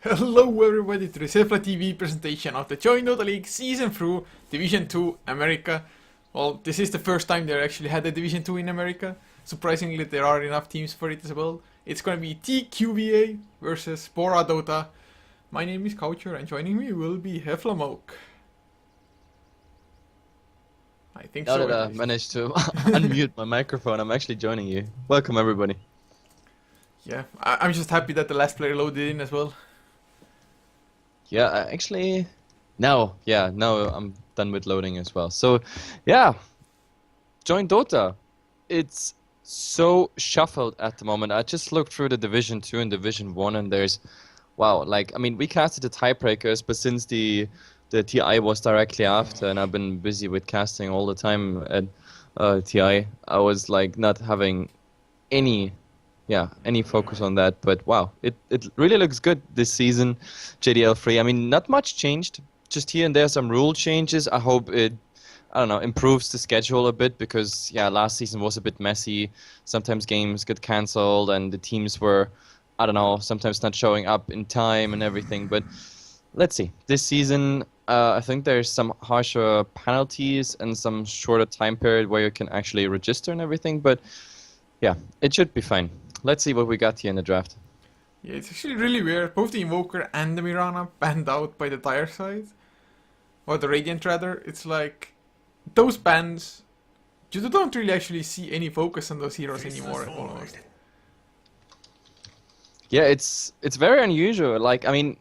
Hello everybody to this HeflaTV presentation of the JoinDOTA League Season through Division 2 America. Well, this is the first time they actually had a Division 2 in America. Surprisingly, there are enough teams for it as well. It's gonna be Tqvia versus BoraDota. My name is Coucher and joining me will be HeflaMoke. I think Now so. that I managed to unmute my microphone, I'm actually joining you. Welcome, everybody. Yeah, I'm just happy that the last player loaded in as well. Yeah, actually, now I'm done with loading as well. So, yeah, join Dota. It's so shuffled at the moment. I just looked through the Division 2 and Division 1, and there's, wow, like, I mean, we casted the tiebreakers, but since the TI was directly after, and I've been busy with casting all the time at TI, I was, like, not having any focus on that. But wow, it really looks good this season, JDL3. I mean, not much changed, just here and there some rule changes. I hope it, I don't know, improves the schedule a bit, because yeah, last season was a bit messy. Sometimes games get cancelled and the teams were, I don't know, sometimes not showing up in time and everything. But let's see, this season I think there's some harsher penalties and some shorter time period where you can actually register and everything. But yeah, it should be fine. Let's see what we got here in the draft. Yeah, it's actually really weird. Both the Invoker and the Mirana banned out by the Dire side. Or the Radiant rather. It's like, those bans, you don't really actually see any focus on those heroes anymore almost. Yeah, it's very unusual. Like, I mean,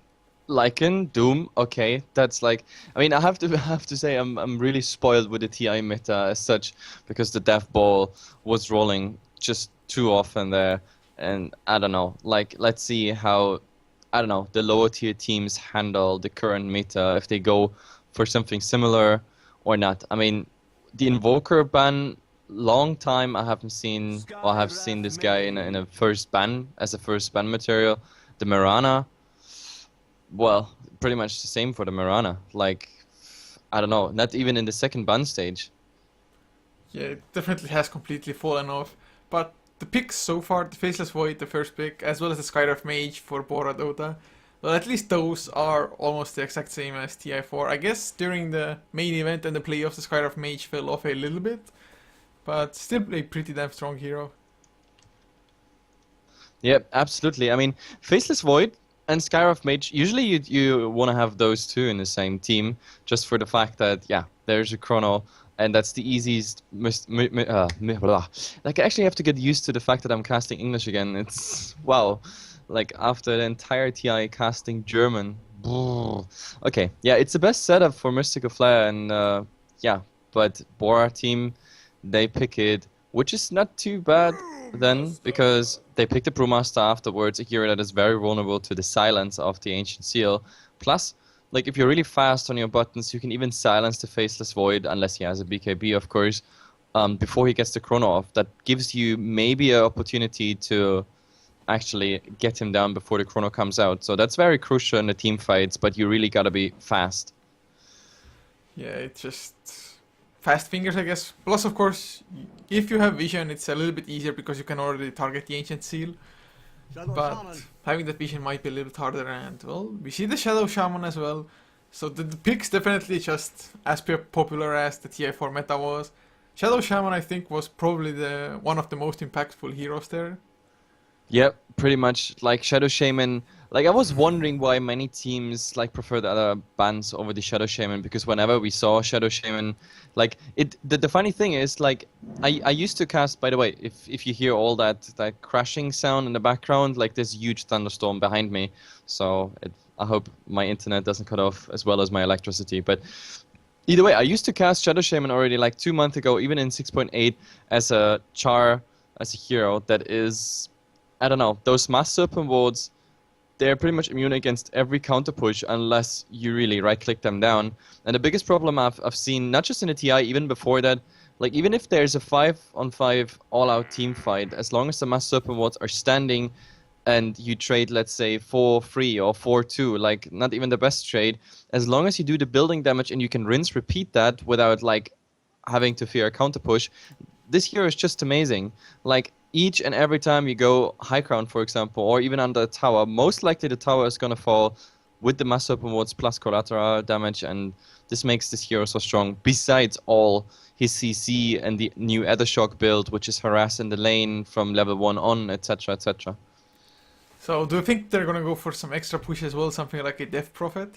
like in Doom, okay, that's like, I mean, I have to say I'm really spoiled with the TI meta as such, because the death ball was rolling just too often there. And I don't know, like, let's see how, I don't know, the lower tier teams handle the current meta, if they go for something similar or not. I mean, the Invoker ban, long time I haven't seen, or I have seen this guy in a first ban, as a first ban material. The Mirana, well, pretty much the same for the Mirana. Like, I don't know, not even in the second ban stage. Yeah, it definitely has completely fallen off. But the picks so far, the Faceless Void, the first pick, as well as the Skywrath Mage for BoraDota, well, at least those are almost the exact same as TI4. I guess during the main event and the playoffs, the Skywrath Mage fell off a little bit, but still a pretty damn strong hero. Yeah, absolutely. I mean, Faceless Void and Skywrath Mage, usually you want to have those two in the same team, just for the fact that, yeah, there's a Chrono, and that's the easiest. Like, I actually have to get used to the fact that I'm casting English again. It's, wow, like, after the entire TI casting German. Okay, yeah, it's the best setup for Mystical Flare, and yeah, but Bora team, they pick it, which is not too bad then, because they pick the Brewmaster afterwards, a hero that is very vulnerable to the silence of the Ancient Seal. Plus, like, if you're really fast on your buttons, you can even silence the Faceless Void, unless he has a BKB, of course, before he gets the Chrono off. That gives you maybe an opportunity to actually get him down before the Chrono comes out. So that's very crucial in the team fights, but you really gotta be fast. Yeah, it's just fast fingers, I guess. Plus, of course, if you have vision, it's a little bit easier because you can already target the Ancient Seal. But having that vision might be a little bit harder, and well, we see the Shadow Shaman as well. So the picks definitely just as popular as the TI4 meta was. Shadow Shaman, I think, was probably the one of the most impactful heroes there. Yep, pretty much. Like, Shadow Shaman, like, I was wondering why many teams like prefer the other bans over the Shadow Shaman, because whenever we saw Shadow Shaman, like, the funny thing is, like, I used to cast, by the way, if you hear all that crashing sound in the background, like, there's a huge thunderstorm behind me, so I hope my internet doesn't cut off as well as my electricity. But either way, I used to cast Shadow Shaman already like 2 months ago, even in 6.8, as a char, as a hero that is, I don't know, those Mass Serpent wards, they're pretty much immune against every counter push unless you really right-click them down. And the biggest problem I've seen, not just in the TI, even before that, like, even if there's a 5-on-5 all-out team fight, as long as the Mass Serpent wards are standing and you trade, let's say, 4-3 or 4-2, like, not even the best trade, as long as you do the building damage and you can rinse repeat that without, like, having to fear a counter push, this hero is just amazing. Like, each and every time you go high ground, for example, or even under a tower, most likely the tower is gonna fall with the mass open wards plus collateral damage, and this makes this hero so strong. Besides all his CC and the new Shock build, which is harass in the lane from level 1 on, etc, etc. So do you think they're gonna go for some extra push as well, something like a Death Prophet?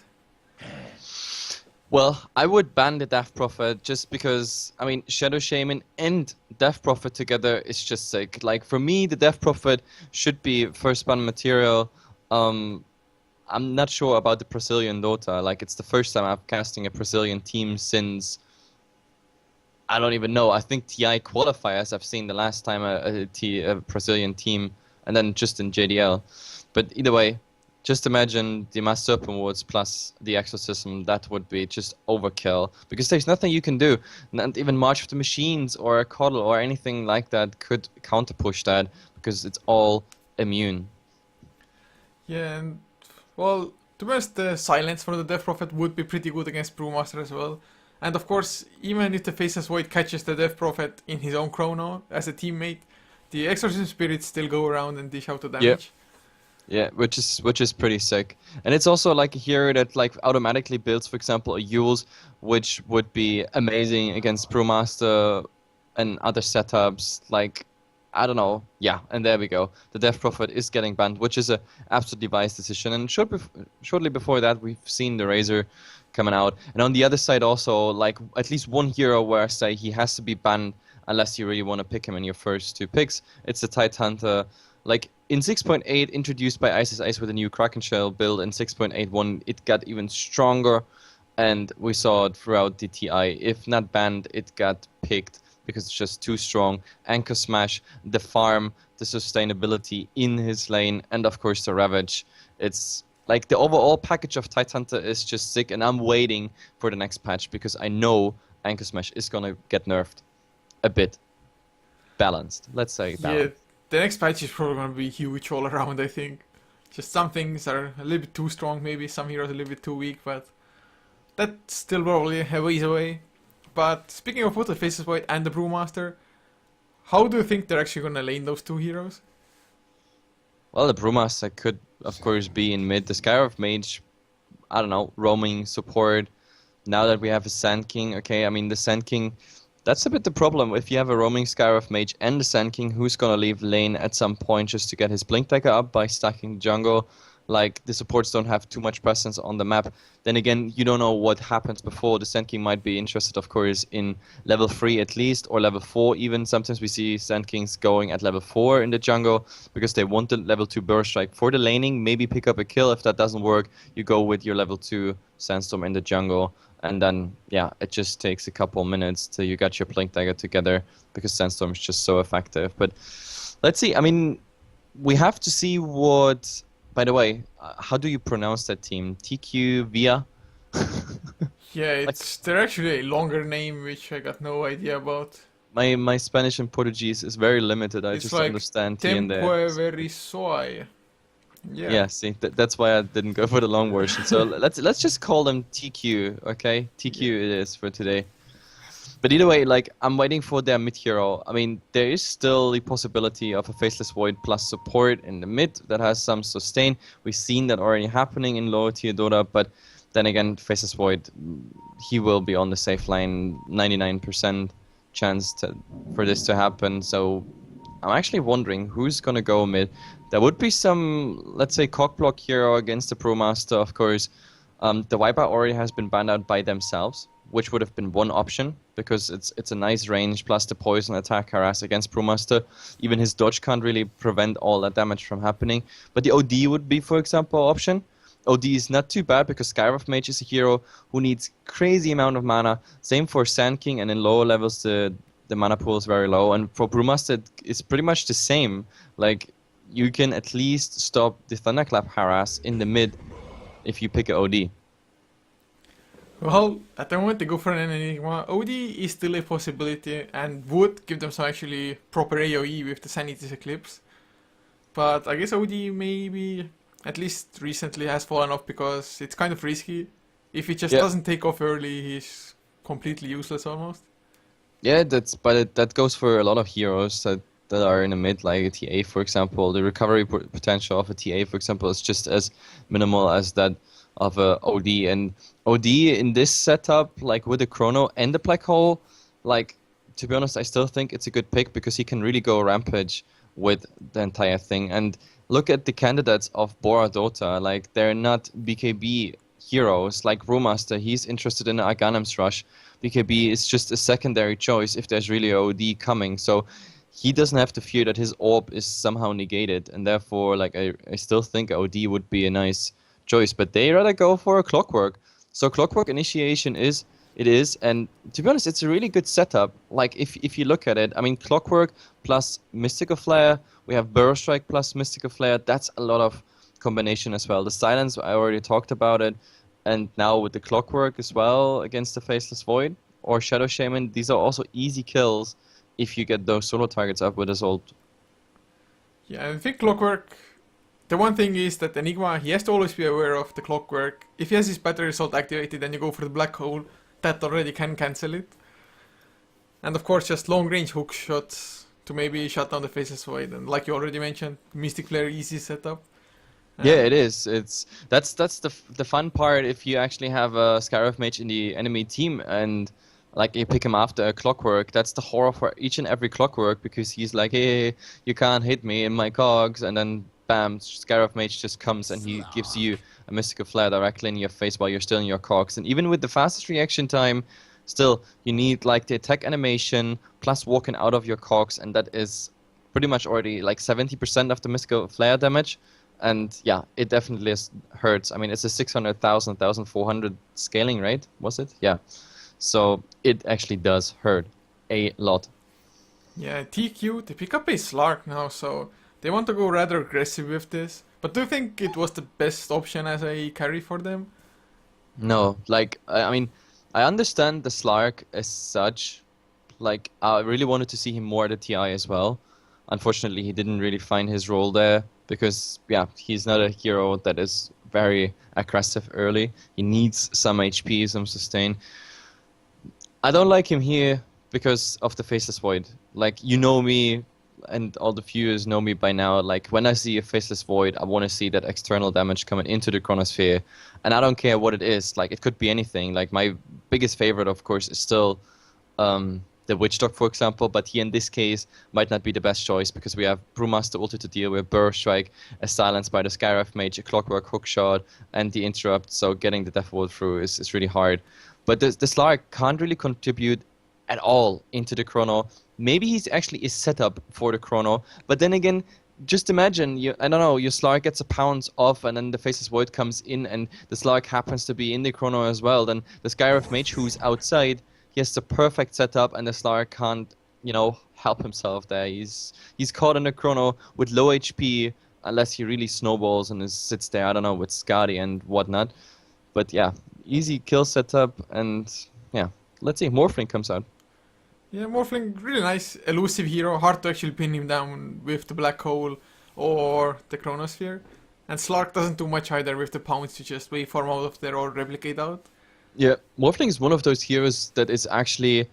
Well, I would ban the Death Prophet just because, I mean, Shadow Shaman and Death Prophet together is just sick. Like, for me, the Death Prophet should be first ban material. I'm not sure about the Brazilian Dota. Like, it's the first time I'm casting a Brazilian team since, I don't even know. I think TI qualifiers I've seen the last time a Brazilian team, and then just in JDL. But either way, just imagine the Mass Serpent Wards plus the Exorcism. That would be just overkill, because there's nothing you can do. Not even March of the Machines or a Coddle or anything like that could counter push that, because it's all immune. Yeah, and well, to be honest, the silence for the Death Prophet would be pretty good against Brewmaster as well. And of course, even if the Faceless Void catches the Death Prophet in his own chrono as a teammate, the Exorcism Spirits still go around and dish out the damage. Yeah, which is pretty sick. And it's also like a hero that like automatically builds, for example, a Yules, which would be amazing against Brewmaster and other setups. Like, I don't know. Yeah, and there we go. The Death Prophet is getting banned, which is a absolutely wise decision. And shortly before that, we've seen the Razor coming out. And on the other side also, like, at least one hero where I say he has to be banned unless you really want to pick him in your first 2 picks. It's the Tidehunter. Like, in 6.8, introduced by Isis Ice with a new Kraken Shell build, in 6.81 it got even stronger, and we saw it throughout the TI. If not banned, it got picked because it's just too strong. Anchor Smash, the farm, the sustainability in his lane, and of course the Ravage. It's like the overall package of Tidehunter is just sick, and I'm waiting for the next patch because I know Anchor Smash is gonna get nerfed a bit. Balanced, let's say balanced. Yeah, the next patch is probably going to be huge all around, I think. Just some things are a little bit too strong, maybe some heroes a little bit too weak, but that's still probably a ways away. But speaking of both the Faceless Void and the Brewmaster, how do you think they're actually going to lane those 2 heroes? Well, the Brewmaster could, of course, be in mid. The Skyroth Mage, I don't know, roaming support. Now that we have a Sand King, okay, I mean, the Sand King, that's a bit the problem. If you have a roaming Skyroth Mage and the Sand King, who's gonna leave lane at some point just to get his Blink Dagger up by stacking jungle? Like, the supports don't have too much presence on the map. Then again, you don't know what happens before. The Sand King might be interested, of course, in level 3 at least, or level 4 even. Sometimes we see Sand Kings going at level 4 in the jungle because they want the level 2 Burst Strike for the laning, maybe pick up a kill. If that doesn't work, you go with your level 2 Sandstorm in the jungle. And then, yeah, it just takes a couple minutes till you got your Blink Dagger together because Sandstorm is just so effective. But let's see. I mean, we have to see what... By the way, how do you pronounce that team? Tqvia? Yeah, they're actually a longer name, which I got no idea about. My Spanish and Portuguese is very limited. I It's just like understand here and there. Tempo Yeah, see, that's why I didn't go for the long version. So let's just call them TQ, okay? TQ it is for today. But either way, like, I'm waiting for their mid hero. I mean, there is still the possibility of a Faceless Void plus support in the mid that has some sustain. We've seen that already happening in lower tier Dota, but then again, Faceless Void, he will be on the safe line, 99% chance for this to happen. So I'm actually wondering who's gonna go mid. There would be some, let's say, cockblock hero against the Brewmaster, of course. The Wipeout already has been banned out by themselves, which would have been one option, because it's a nice range, plus the poison attack harass against Brewmaster. Even his dodge can't really prevent all that damage from happening. But the OD would be, for example, an option. OD is not too bad, because Skyroth Mage is a hero who needs crazy amount of mana. Same for Sand King, and in lower levels the mana pool is very low. And for Brewmaster, it's pretty much the same. Like, you can at least stop the Thunderclap harass in the mid if you pick a OD. Well, at the moment they go for an Enigma. OD is still a possibility and would give them some actually proper AoE with the Sanity's Eclipse. But I guess OD maybe, at least recently, has fallen off because it's kind of risky. If he just doesn't take off early, he's completely useless almost. Yeah, that goes for a lot of heroes. That that are in the mid, like a TA, for example. The recovery potential of a TA, for example, is just as minimal as that of a OD. And OD in this setup, like with the Chrono and the Black Hole, like, to be honest, I still think it's a good pick because he can really go rampage with the entire thing. And look at the candidates of BoraDota. Like, they're not BKB heroes. Like Brewmaster, he's interested in the Aghanim's Rush. BKB is just a secondary choice if there's really a OD coming. So he doesn't have to fear that his orb is somehow negated. And therefore, like, I still think OD would be a nice choice. But they rather go for a Clockwork. So Clockwork initiation is... It is, and to be honest, it's a really good setup. Like, if you look at it, I mean, Clockwork plus Mystical Flare, we have Burrow Strike plus Mystical Flare, that's a lot of combination as well. The Silence, I already talked about it, and now with the Clockwork as well against the Faceless Void or Shadow Shaman, these are also easy kills if you get those solo targets up with his ult. Yeah, I think Clockwork, the one thing is that Enigma, he has to always be aware of the Clockwork. If he has his battery assault activated and you go for the Black Hole, that already can cancel it. And of course just long range hook shots to maybe shut down the Faceless Void, and like you already mentioned, Mystic Flare easy setup. Yeah, it is. That's the fun part if you actually have a Scarab Mage in the enemy team and like you pick him after a Clockwork. That's the horror for each and every Clockwork because he's like, hey, you can't hit me in my cogs, and then bam, Scarab Mage just comes and he gives you a Mystical Flare directly in your face while you're still in your cogs. And even with the fastest reaction time, still, you need like the attack animation plus walking out of your cogs, and that is pretty much already like 70% of the Mystical Flare damage. And yeah, it definitely hurts. I mean, it's a 600,000, 1,400 scaling rate, was it? Yeah. So it actually does hurt a lot. Yeah, TQ, they pick up a Slark now, so they want to go rather aggressive with this. But do you think it was the best option as a carry for them? No, like, I mean, I understand the Slark as such. Like, I really wanted to see him more at the TI as well. Unfortunately, he didn't really find his role there because, yeah, he's not a hero that is very aggressive early. He needs some HP, some sustain. I don't like him here because of the Faceless Void. Like, you know me, and all the viewers know me by now. Like, when I see a Faceless Void, I want to see that external damage coming into the Chronosphere. And I don't care what it is. Like, it could be anything. Like, my biggest favorite, of course, is still the Witch Dog, for example. But here in this case, might not be the best choice because we have Brewmaster ulti to deal with, Burrow Strike, a Silence by the Scarab Mage, a Clockwork Hookshot, and the Interrupt. So getting the Death Ward through is really hard. But the Slark can't really contribute at all into the Chrono. Maybe he's actually is set up for the Chrono, but then again, just imagine, I don't know, your Slark gets a pounce off and then the Faceless Void comes in and the Slark happens to be in the Chrono as well. Then the Scarab Mage who's outside, he has the perfect setup and the Slark can't, you know, help himself there. He's caught in the Chrono with low HP unless he really snowballs and sits there, I don't know, with Skadi and whatnot. But yeah, easy kill setup and yeah, let's see, Morphling comes out. Yeah, Morphling, really nice, elusive hero, hard to actually pin him down with the Black Hole or the Chronosphere. And Slark doesn't do much either with the pounce to just waveform out of there or replicate out. Yeah, Morphling is one of those heroes that is actually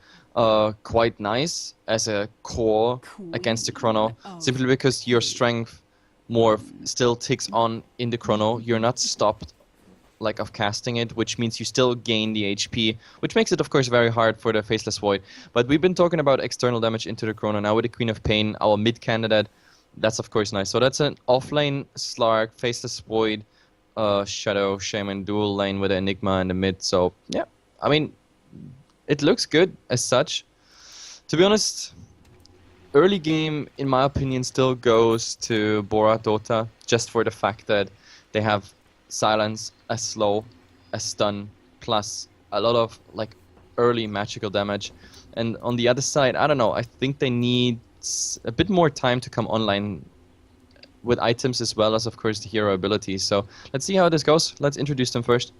quite nice as a core against the Chrono, simply because your strength morph still ticks on in the Chrono. You're not stopped like of casting it, which means you still gain the HP, which makes it of course very hard for the Faceless Void. But we've been talking about external damage into the Chrono now with the Queen of Pain, our mid candidate. That's of course nice. So that's an offlane Slark, Faceless Void, Shadow Shaman dual lane with an Enigma in the mid. So yeah, I mean, it looks good as such. To be honest, early game in my opinion still goes to BoraDota, just for the fact that they have Silence, a slow, a stun, plus a lot of like early magical damage. And on the other side, I don't know, I think they need a bit more time to come online with items as well as of course the hero abilities. So let's see how this goes. Let's introduce them first.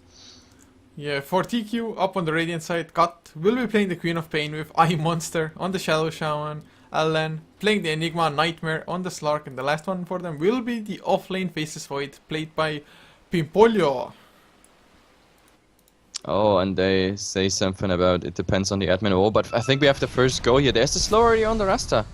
Yeah, for TQ, up on the Radiant side, Cut will be playing the Queen of Pain with Eye Monster on the Shadow Shaman, Allen playing the Enigma Nightmare on the Slark, and the last one for them will be the offlane Faceless Void played by Pimpolho. Oh, and they say something about it depends on the admin wall, but I think we have the first go here. There's the slow already on the Rasta.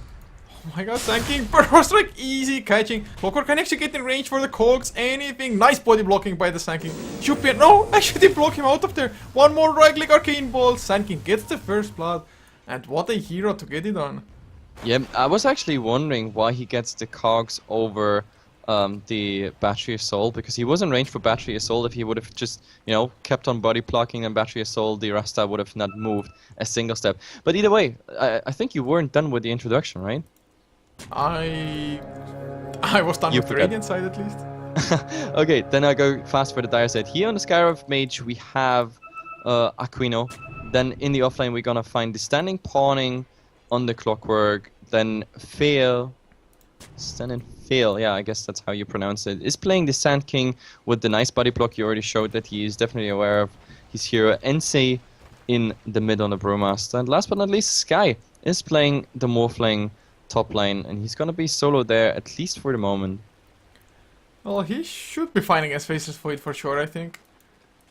Oh my god, Sanking, Burrow Strike, easy catching. Clockwork can actually get in range for the cogs, anything. Nice body blocking by the Sanking. Should be, no, actually they block him out of there. One more right click arcane ball. Sanking gets the first blood. And what a hero to get it on. Yeah, I was actually wondering why he gets the cogs over the battery assault, because he was in range for battery assault. If he would have just, you know, kept on body blocking and battery assault, the Rasta would have not moved a single step. But either way, I think you weren't done with the introduction, right? I was done with the Radiant side at least. Okay, then I go fast for the dire side. Here on the Skyrive Mage we have Aquino. Then in the offlane we're gonna find the standing pawning on the Clockwork. Then Fail. Stand and Fail, yeah, I guess that's how you pronounce it. Is playing the Sand King with the nice body block. You already showed that he is definitely aware of his hero. Ensei in the mid on the Brewmaster. And last but not least, Sky is playing the Morphling top lane, and he's gonna be solo there, at least for the moment. Well, he should be fine against Faceless Void for sure, I think.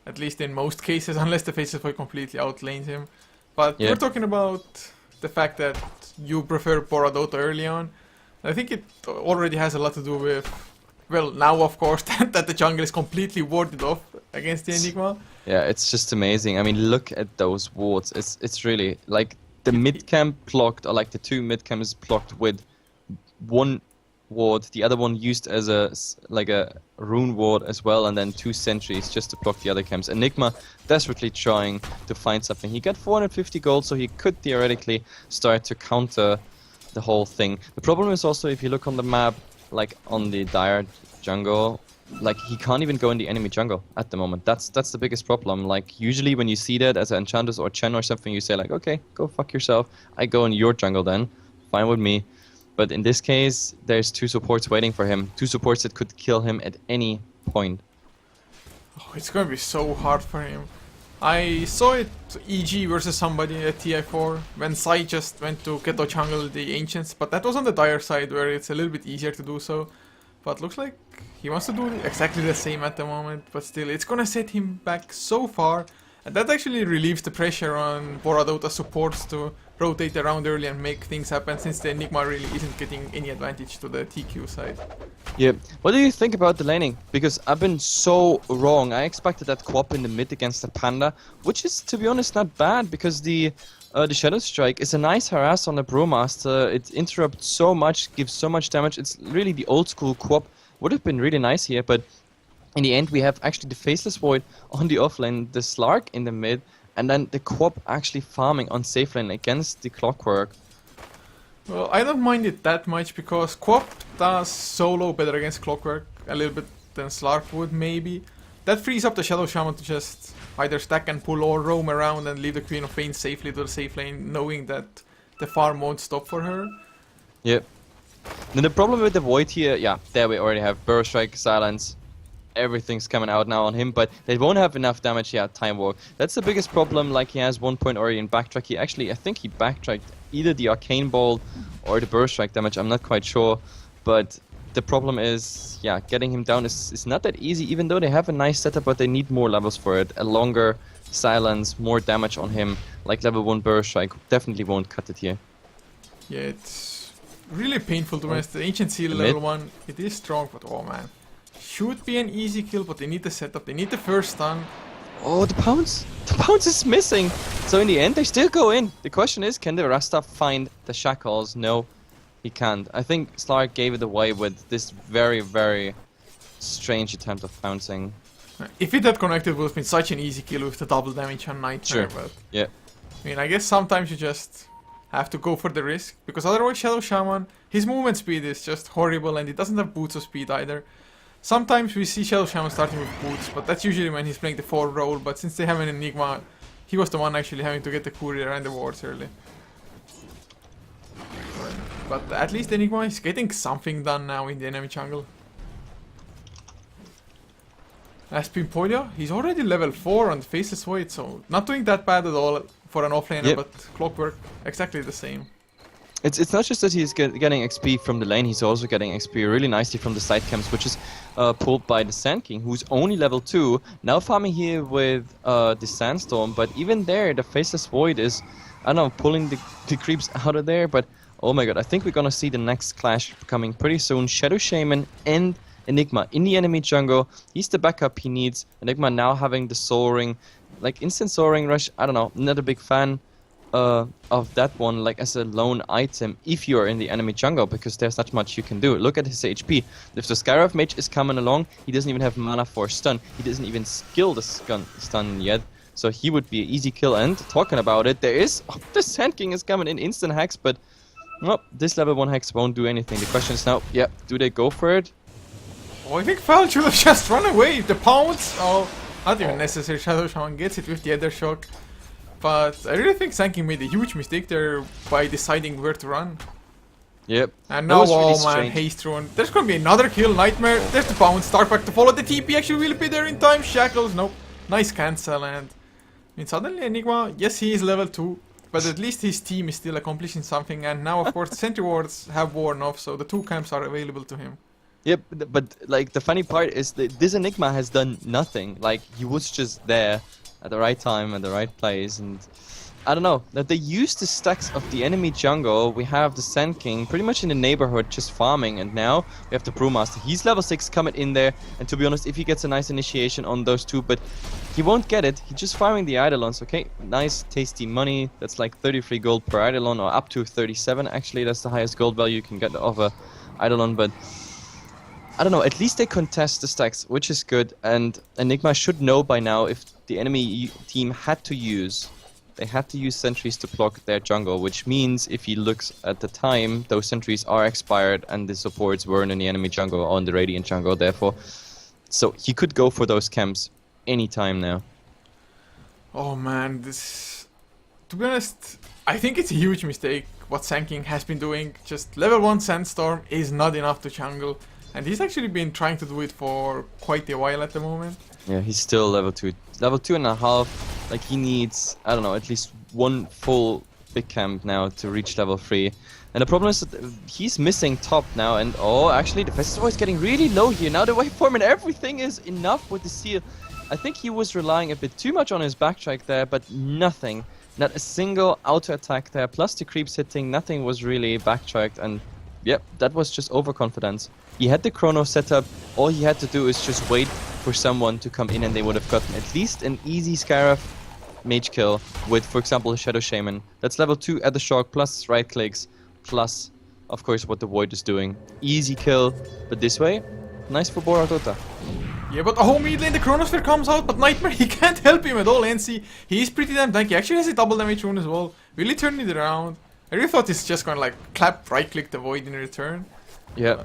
At least in most cases, unless the Faceless Void completely outlanes him. But we're talking about the fact that you prefer BoraDota early on. I think it already has a lot to do with, well, now of course, that the jungle is completely warded off against the Enigma. Yeah, it's just amazing. I mean, look at those wards. It's really, like, the mid camp blocked, or like the two mid camps blocked with one ward, the other one used as a rune ward as well, and then two sentries just to block the other camps. Enigma desperately trying to find something. He got 450 gold, so he could theoretically start to counter the whole thing. The problem is also, if you look on the map, like on the dire jungle, like he can't even go in the enemy jungle at the moment. That's the biggest problem. Like usually when you see that as an Enchantress or Chen or something, you say like, okay, go fuck yourself. I go in your jungle then. Fine with me. But in this case, there's two supports waiting for him. Two supports that could kill him at any point. Oh, it's gonna be so hard for him. I saw it EG versus somebody at TI4 when Sai just went to Ghetto jungle the Ancients, but that was on the dire side where it's a little bit easier to do so. But looks like he wants to do exactly the same at the moment, but still it's gonna set him back so far. And that actually relieves the pressure on BoraDota supports to rotate around early and make things happen, since the Enigma really isn't getting any advantage to the TQ side. Yeah, what do you think about the laning? Because I've been so wrong. I expected that co-op in the mid against the Panda, which is, to be honest, not bad, because the Shadow Strike is a nice harass on the Brewmaster. It interrupts so much, gives so much damage. It's really the old school co-op. Would have been really nice here, but in the end we have actually the Faceless Void on the offlane, the Slark in the mid, and then the co-op actually farming on safe lane against the Clockwork. Well, I don't mind it that much, because co-op does solo better against Clockwork a little bit than Slark would, maybe. That frees up the Shadow Shaman to just either stack and pull or roam around and leave the Queen of Pain safely to the safe lane, knowing that the farm won't stop for her. Yep. Then the problem with the Void here, yeah, there we already have Burrow Strike, Silence. Everything's coming out now on him, but they won't have enough damage. Yeah, Time Walk. That's the biggest problem. Like, he has 1 point already in backtrack. He actually, I think he backtracked either the Arcane Bolt or the Burst Strike damage. I'm not quite sure, but the problem is, yeah, getting him down is not that easy, even though they have a nice setup, but they need more levels for it. A longer Silence, more damage on him, like level 1 Burst Strike definitely won't cut it here. Yeah, it's really painful to miss. The Ancient Seal level 1, it is strong, but oh man. Should be an easy kill, but they need the setup, they need the first stun. Oh, the pounce! The pounce is missing! So in the end, they still go in. The question is, can the Rasta find the shackles? No, he can't. I think Slark gave it away with this very, very strange attempt of pouncing. If it had connected, it would have been such an easy kill with the double damage on Nightmare, but... Yeah. I mean, I guess sometimes you just have to go for the risk, because otherwise Shadow Shaman, his movement speed is just horrible, and he doesn't have boots of speed either. Sometimes we see Shadow Shaman starting with boots, but that's usually when he's playing the 4 role, but since they have an Enigma, he was the one actually having to get the courier and the wards early. But at least Enigma is getting something done now in the enemy jungle. As Pimpolia, he's already level 4 on the Faceless Void, so not doing that bad at all for an offlaner, but Clockwork, exactly the same. It's not just that he's getting XP from the lane, he's also getting XP really nicely from the side camps, which is pulled by the Sand King, who's only level 2, now farming here with the Sandstorm, but even there, the Faceless Void is, I don't know, pulling the creeps out of there, but Oh my god, I think we're gonna see the next clash coming pretty soon. Shadow Shaman and Enigma in the enemy jungle. He's the backup he needs. Enigma now having the Soul Ring. Like instant Soul Ring rush, I don't know, not a big fan of that one, like as a lone item if you're in the enemy jungle, because there's not much you can do. Look at his HP. If the Skyrive Mage is coming along, he doesn't even have mana for stun. He doesn't even skill the stun yet. So he would be an easy kill. And talking about it, there is... Oh, the Sand King is coming in instant hex, but... Well, this level 1 hex won't do anything. The question is now, yeah, do they go for it? Oh, I think Fel should have just run away. The pounce, oh, not even necessary. Shadow Shaman gets it with the Ether Shock. But I really think Sand King made a huge mistake there by deciding where to run. Yep. And now, really oh man, strange. Haste Rune. There's gonna be another kill, Nightmare. There's the pounce, start back to follow. The TP actually will be there in time. Shackles, nope. Nice cancel, and... I mean, suddenly Enigma, yes, he is level 2. But at least his team is still accomplishing something, and now of course sentry wards have worn off, so the 2 camps are available to him. Yep, but like the funny part is that this Enigma has done nothing. Like he was just there at the right time, at the right place, and I don't know. That they use the stacks of the enemy jungle. We have the Sand King pretty much in the neighborhood just farming, and now we have the Brewmaster. He's level 6 coming in there, and to be honest, if he gets a nice initiation on those 2, but he won't get it. He's just farming the Eidolons. Okay, nice tasty money. That's like 33 gold per Eidolon, or up to 37 actually. That's the highest gold value you can get of a Eidolon, but I don't know, at least they contest the stacks, which is good, and Enigma should know by now if the enemy team had to use sentries to block their jungle, which means if he looks at the time, those sentries are expired and the supports weren't in the enemy jungle or in the Radiant jungle, therefore. So he could go for those camps anytime now. Oh man, this... To be honest, I think it's a huge mistake what Sand King has been doing. Just level 1 Sandstorm is not enough to jungle. And he's actually been trying to do it for quite a while at the moment. Yeah, he's still level 2. Level 2.5. Like he needs, I don't know, at least 1 full big camp now to reach level 3. And the problem is that he's missing top now. And oh, actually the Festival is getting really low here. Now the waveform and everything is enough with the seal. I think he was relying a bit too much on his backtrack there, but nothing. Not a single auto attack there. Plus the creeps hitting, nothing was really backtracked. And yep, that was just overconfidence. He had the chrono set up, all he had to do is just wait for someone to come in and they would have gotten at least an easy Skyrive Mage kill with, for example, a Shadow Shaman. That's level 2 at the shock, plus right clicks, plus, of course, what the Void is doing. Easy kill, but this way, nice for BoraDota. Yeah, but oh, mid lane, the Chronosphere comes out, but Nightmare, he can't help him at all, NC. He's pretty damn tanky. He actually has a double damage rune as well. Really turning it around. I really thought he's just gonna like clap right click the Void in return. Yeah.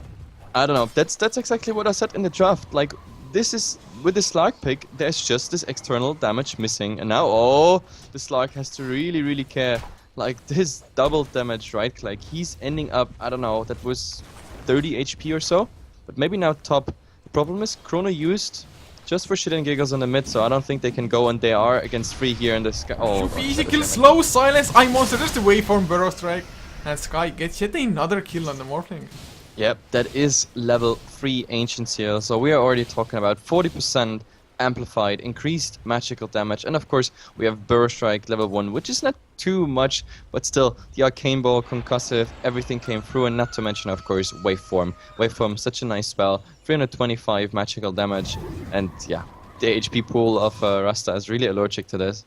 I don't know, that's exactly what I said in the draft. Like, this is, with the Slark pick, there's just this external damage missing. And now, oh, the Slark has to really care. Like, this double damage right click, he's ending up, I don't know, that was 30 HP or so. But maybe now top. The problem is, Chrono used just for shit and giggles on the mid, so I don't think they can go, and they are against 3 here in the sky. Oh, God, easy kill, slow silence, Eye Monster, there's the waveform, Burrow Strike. And Sky gets yet another kill on the Morphling. Yep, that is level 3 Ancient Seal, so we are already talking about 40% amplified, increased magical damage, and of course we have Burrow Strike level 1, which is not too much, but still, the Arcane Ball, Concussive, everything came through, and not to mention, of course, Waveform. Waveform, such a nice spell, 325 magical damage, and yeah, the HP pool of Rasta is really allergic to this.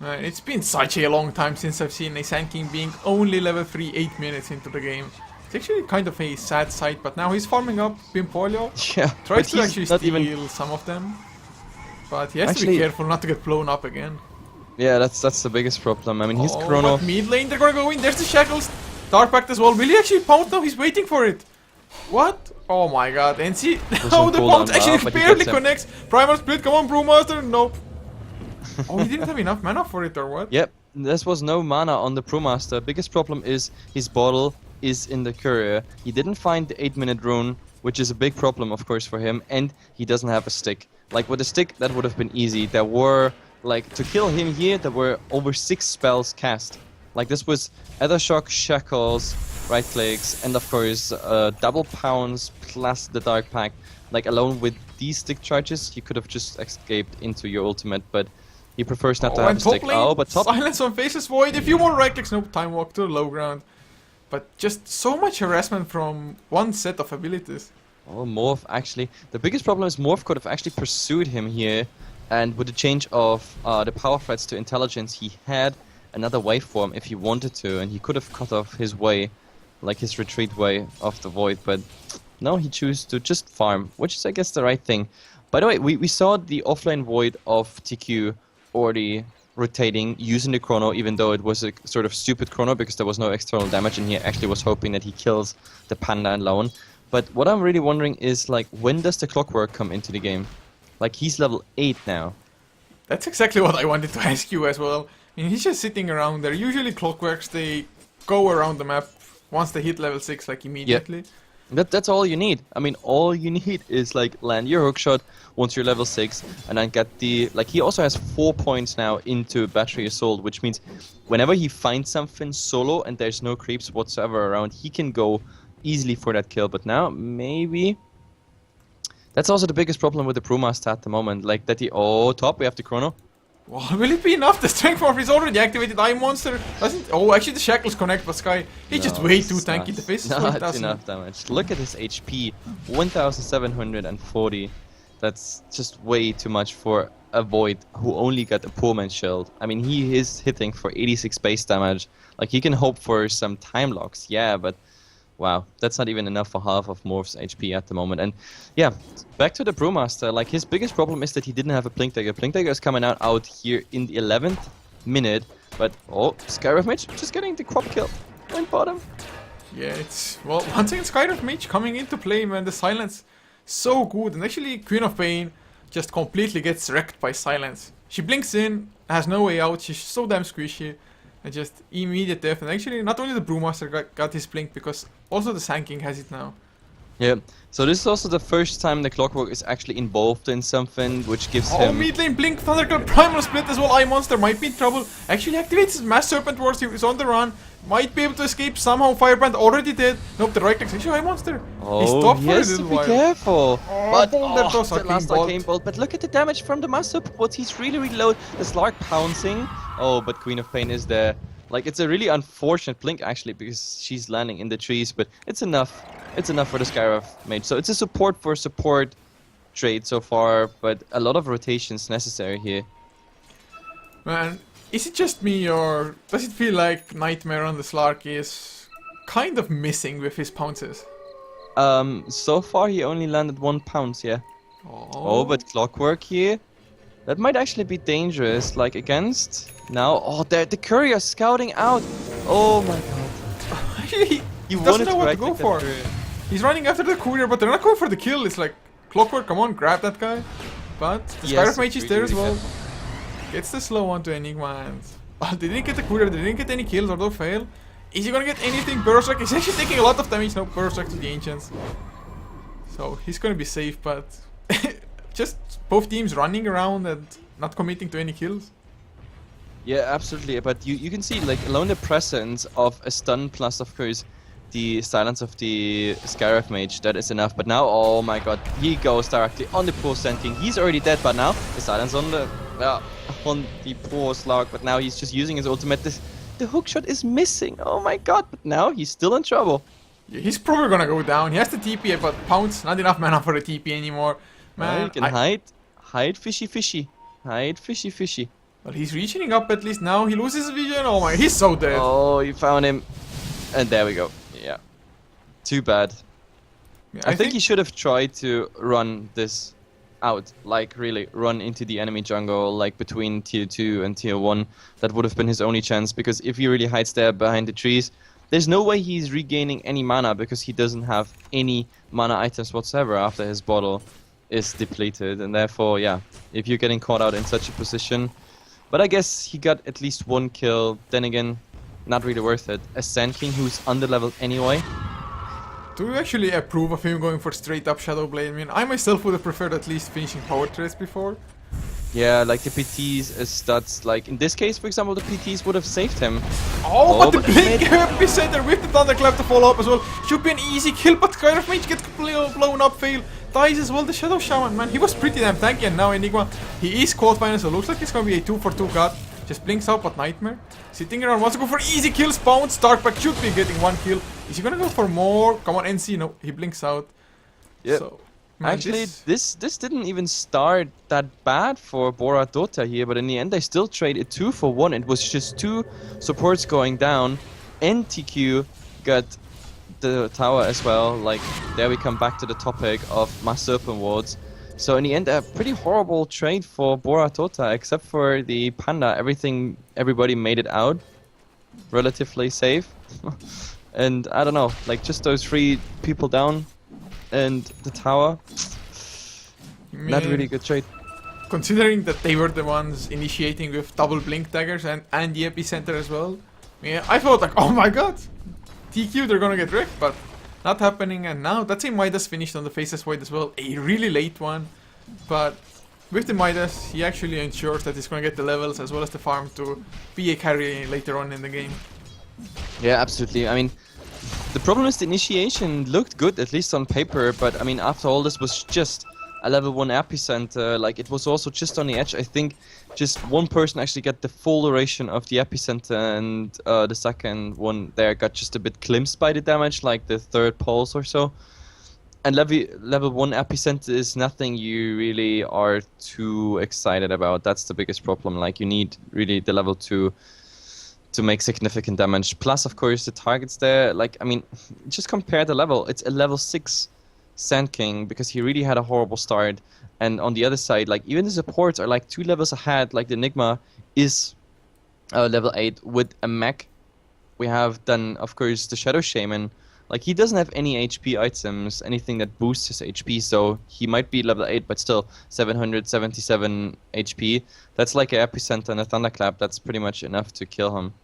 It's been such a long time since I've seen a Sand King being only level 3 8 minutes into the game. It's actually kind of a sad sight, but now he's farming up Pimpolio. Yeah, tries to actually steal some of them, but he has to be careful not to get blown up again. Yeah, that's the biggest problem. I mean, he's Oh, Chrono. but mid lane, they're gonna go in. There's the Shackles. Dark Pact as well. Will he actually pound now? He's waiting for it. What? Oh my god. And see how the pound actually barely connects. Primal Split, come on, Brewmaster. Nope. Oh, he didn't have enough mana for it or what? Yep, this was no mana on the Brewmaster. Biggest problem is his bottle is in the courier. He didn't find the 8-minute rune, which is a big problem, of course, for him, and he doesn't have a stick. Like, with a stick, that would have been easy. There were, like, to kill him here, there were over 6 spells cast. Like, this was Ethershock, Shackles, right clicks, and of course, double pounds plus the Dark Pact. Like, alone with these stick charges, you could have just escaped into your ultimate, but he prefers not to have a stick. Lane, oh, but top silence on Faceless Void. If you want right clicks, nope, time walk to the low ground. but just so much harassment from one set of abilities. Oh, Morph actually. The biggest problem is Morph could have actually pursued him here, and with the change of the power threats to intelligence, he had another waveform if he wanted to, and he could have cut off his way, like his retreat way of the void, but no, he chose to just farm, which is I guess the right thing. By the way, we saw the offlane void of Tqvia already rotating using the chrono, even though it was a sort of stupid chrono because there was no external damage, and he actually was hoping that he kills the panda alone. But what I'm really wondering is, like, when does the clockwork come into the game? Like, he's level 8 now. That's exactly what I wanted to ask you as well. I mean, he's just sitting around there. Usually clockworks, they go around the map once they hit level 6, like immediately. Yeah. That's all you need. I mean, all you need is, like, land your hookshot once you're level 6, and then get the... Like, he also has 4 points now into Battery Assault, which means whenever he finds something solo and there's no creeps whatsoever around, he can go easily for that kill. But now, maybe... That's also the biggest problem with the Brewmaster at the moment, like that he... Oh, top, we have the chrono. Well, will it be enough? The strength morph is already activated. Eye monster doesn't... Oh, actually the shackles connect, but Sky, he's just way too tanky. The face is not enough damage. Look at his HP, 1740. That's just way too much for a Void who only got a poor man's shield. I mean, he is hitting for 86 base damage. Like, he can hope for some time locks, yeah, but... Wow, that's not even enough for half of Morph's HP at the moment. And yeah, back to the Brewmaster, like his biggest problem is that he didn't have a Blink Dagger. Blink Dagger is coming out here in the 11th minute, but oh, Skyriff Mage just getting the crop kill. Went bottom. Yeah, it's, well, once again Skyriff Mage coming into play, man. The silence, so good. And actually Queen of Pain just completely gets wrecked by silence. She blinks in, has no way out, she's so damn squishy. And just immediate death. And actually, not only the Brewmaster got his blink, because also the Sand King has it now. Yeah, so this is also the first time the Clockwork is actually involved in something, which gives him... Oh, mid lane blink, Thunderclap, Primal Split as well. Eye Monster might be in trouble. Actually activates his Mass Serpent Wars, he's on the run. Might be able to escape somehow. Firebrand already dead. Nope, the right click. Actually, Eye Monster. He stopped for a little while. Be careful. Oh, but the last Arcane Bolt. But look at the damage from the Mass Serpent Wars. He's really low. The Slark pouncing. Oh, but Queen of Pain is there. Like, it's a really unfortunate blink, actually, because she's landing in the trees, but it's enough. It's enough for the Skyriff Mage. So it's a support for support trade so far, but a lot of rotations necessary here. Man, is it just me, or does it feel like Nightmare on the Slark is kind of missing with his pounces? So far he only landed 1 pounce, yeah. Oh, but Clockwork here, that might actually be dangerous, like against... Now, oh, the courier scouting out. Oh my god. Actually, he doesn't know what to go for. He's running after the courier, but they're not going for the kill. It's like, Clockwork, come on, grab that guy. But the Skyriff Mage is there as well. Gets the slow onto Enigma, and they didn't get the courier, they didn't get any kills, although fail. Is he gonna get anything? Burrow Strike is actually taking a lot of damage. No, Burrow Strike to the Ancients. So he's gonna be safe, but just both teams running around and not committing to any kills. Yeah, absolutely. But you can see, like, alone the presence of a stun plus, of course, the silence of the Skyriff Mage, that is enough. But now, oh my god, he goes directly on the poor Sand King. He's already dead, but now the silence on the poor Slark. But now he's just using his ultimate. The hookshot is missing. Oh my god! But now he's still in trouble. Yeah, he's probably gonna go down. He has the TP, but Pounce, not enough mana for the TP anymore. Man, well, you can hide fishy, hide fishy. Well, he's reaching up at least now. He loses vision. Oh my, he's so dead. Oh, you found him. And there we go. Yeah. Too bad. Yeah, I think he should have tried to run this out. Like, really, run into the enemy jungle, like, between tier 2 and tier 1. That would have been his only chance, because if he really hides there behind the trees, there's no way he's regaining any mana, because he doesn't have any mana items whatsoever after his bottle is depleted. And therefore, yeah, if you're getting caught out in such a position... But I guess he got at least 1 kill. Then again, not really worth it. A Sand King who's under-leveled anyway. Do you actually approve of him going for straight-up Shadow Blade? I mean, I myself would have preferred at least finishing Power Trades before. Yeah, like the PTs as stats. Like in this case, for example, the PTs would have saved him. Oh, but the Blink Epicenter with the Thunderclap to follow up as well. Should be an easy kill, but Skyriff Mage gets blown up, fail. Dies as well, the Shadow Shaman, man. He was pretty damn tanky, and now Enigma, he is qualifying, so looks like he's gonna be a 2-for-2 cut. Just blinks out, but Nightmare sitting around wants to go for easy kills. Bounce. Darkback should be getting 1 kill. Is he gonna go for more? Come on, NC. No, he blinks out. Yep. So, man, actually, this didn't even start that bad for BoraDota here, but in the end they still traded 2 for 1. It was just 2 supports going down, and TQ got the tower as well. Like, there we come back to the topic of mass serpent wards. So in the end, a pretty horrible trade for BoraDota, except for the Panda. Everybody made it out relatively safe. And I don't know, like just those 3 people down and the tower. Not really good trade. Considering that they were the ones initiating with double blink daggers and the epicenter as well. Yeah, I thought like, oh my god, TQ, they're gonna get wrecked, but not happening. And now that same Midas finished on the Faceless Void as well, a really late one. But with the Midas, he actually ensures that he's gonna get the levels as well as the farm to be a carry later on in the game. Yeah, absolutely. I mean, the problem is the initiation looked good, at least on paper, but I mean, after all, this was just a level 1 epicenter. Like, it was also just on the edge. I think just one person actually got the full duration of the epicenter, and the second one there got just a bit glimpsed by the damage, like the 3rd pulse or so. And level 1 epicenter is nothing you really are too excited about. That's the biggest problem. Like, you need really the level 2 to make significant damage. Plus, of course, the targets there. Like, I mean, just compare the level. It's a level 6 Sand King, because he really had a horrible start. And on the other side, like, even the supports are like 2 levels ahead. Like, the Enigma is level 8 with a mech. We have then, of course, the Shadow Shaman. Like, he doesn't have any HP items, anything that boosts his HP, so he might be level 8, but still 777 HP. That's like an epicenter and a thunderclap. That's pretty much enough to kill him.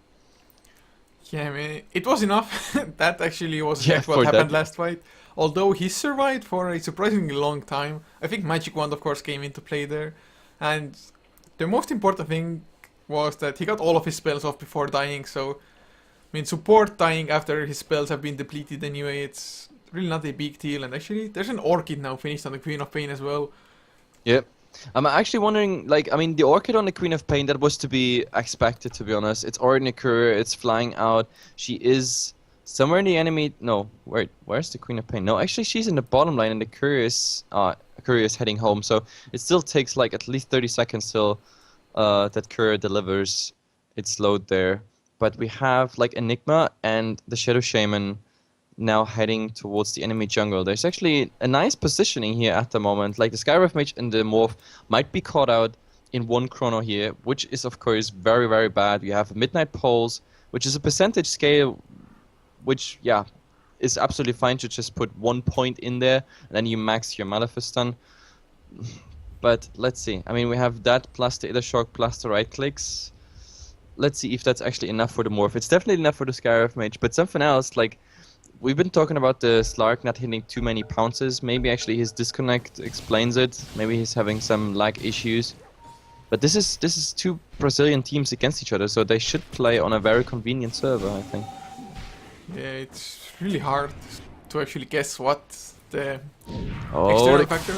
Yeah, I mean, it was enough. That actually was what happened last fight. Although he survived for a surprisingly long time. I think Magic Wand, of course, came into play there. And the most important thing was that he got all of his spells off before dying, so I mean, support dying after his spells have been depleted anyway, it's really not a big deal. And actually, there's an Orchid now finished on the Queen of Pain as well. Yep. I'm actually wondering, like, I mean, the Orchid on the Queen of Pain, that was to be expected, to be honest. It's already courier, it's flying out. She is somewhere in the enemy. No, where's the Queen of Pain? No, actually, she's in the bottom line, and the courier is heading home. So it still takes like at least 30 seconds till that courier delivers its load there. But we have like Enigma and the Shadow Shaman now heading towards the enemy jungle. There's actually a nice positioning here at the moment. Like, the Skywrath Mage and the Morph might be caught out in 1 chrono here, which is of course very, very bad. We have Midnight Pulse, which is a percentage scale, which, yeah, is absolutely fine to just put 1 point in there, and then you max your Malefice stun. But let's see. I mean, we have that plus the Ether Shock plus the right clicks. Let's see if that's actually enough for the Morph. It's definitely enough for the Skywrath Mage, but something else, like, we've been talking about the Slark not hitting too many pounces. Maybe actually his disconnect explains it. Maybe he's having some lag issues. But this is 2 Brazilian teams against each other, so they should play on a very convenient server, I think. Yeah, it's really hard to actually guess what the external factor.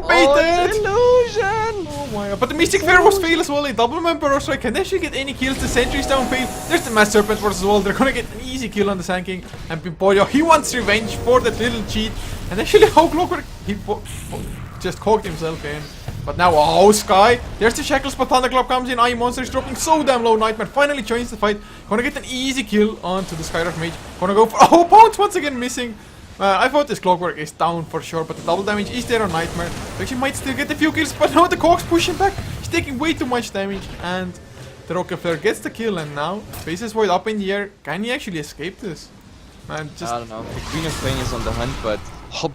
Baited! Illusion! Oh my god. But the Mystic Fair was fail as well. A double member, so I can actually get any kills. The sentries down fail. There's the Mass Serpent Wars as well. They're gonna get an easy kill on the Sand King. And Pimpoyo, he wants revenge for that little cheat. And actually, how Clockwork, he just cocked himself in. But now, oh, Sky. There's the Shackles, but Thunderclap comes in. Monster is dropping so damn low. Nightmare finally joins the fight. Gonna get an easy kill onto the Skywrath Mage. Gonna go for, oh, Bounce once again missing. I thought this Clockwork is down for sure, but the double damage is there on Nightmare. So she might still get a few kills, but no, the Cogs pushing back. He's taking way too much damage, and the Rocket Flare gets the kill, and now Faceless Void up in the air. Can he actually escape this? Man, just, I don't know. The Queen of Pain is on the hunt, but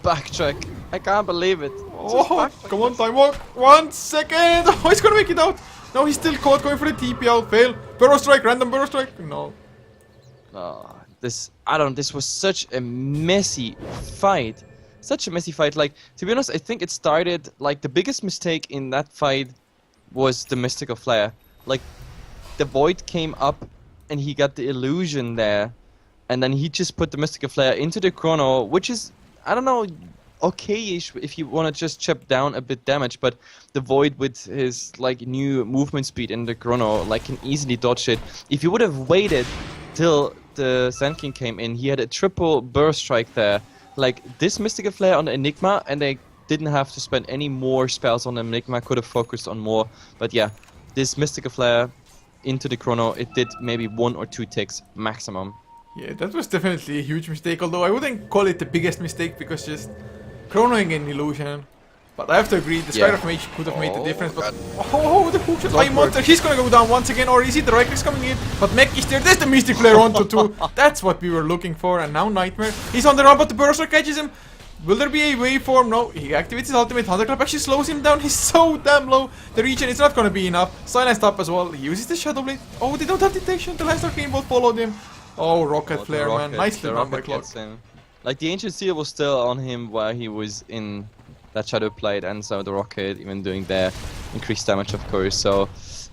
backtrack. I can't believe it. Oh, come on, time walk. 1 second. Oh, he's gonna make it out. No, he's still caught going for the TP out. Fail. Burrow Strike, random Burrow Strike. No. This was such a messy fight. Such a messy fight. Like, to be honest, I think it started, like, the biggest mistake in that fight was the Mystical Flare. Like, the Void came up and he got the illusion there, and then he just put the Mystical Flare into the chrono, which is, I don't know, okay-ish if you want to just chip down a bit damage, but the Void with his like new movement speed in the Chrono like can easily dodge it. If you would have waited till the Sand King came in, he had a triple burst strike there. Like this Mystical Flare on the Enigma, and they didn't have to spend any more spells on the Enigma, could have focused on more. But yeah, this Mystical Flare into the Chrono, it did maybe 1 or 2 ticks maximum. Yeah, that was definitely a huge mistake, although I wouldn't call it the biggest mistake because just chronoing an illusion. But I have to agree, the Skyrim Mage could have made the difference, but the hook shot by Monster, he's gonna go down once again, or is it the right click's coming in? But Mech is there, there's the Mystic Flare onto 2, that's what we were looking for, and now Nightmare, he's on the run, but the Berserker catches him. Will there be a waveform? No, he activates his ultimate, Thunderclap actually slows him down, he's so damn low, the regen is not gonna be enough, Silenced up as well, he uses the Shadow Blade, oh they don't have detection, the last Arcane Bolt followed him. Oh, Rocket Flare, man, nicely done by Clock. Like the Ancient Seal was still on him while he was in that Shadow Blade, and so the Rocket even doing their increased damage, of course. So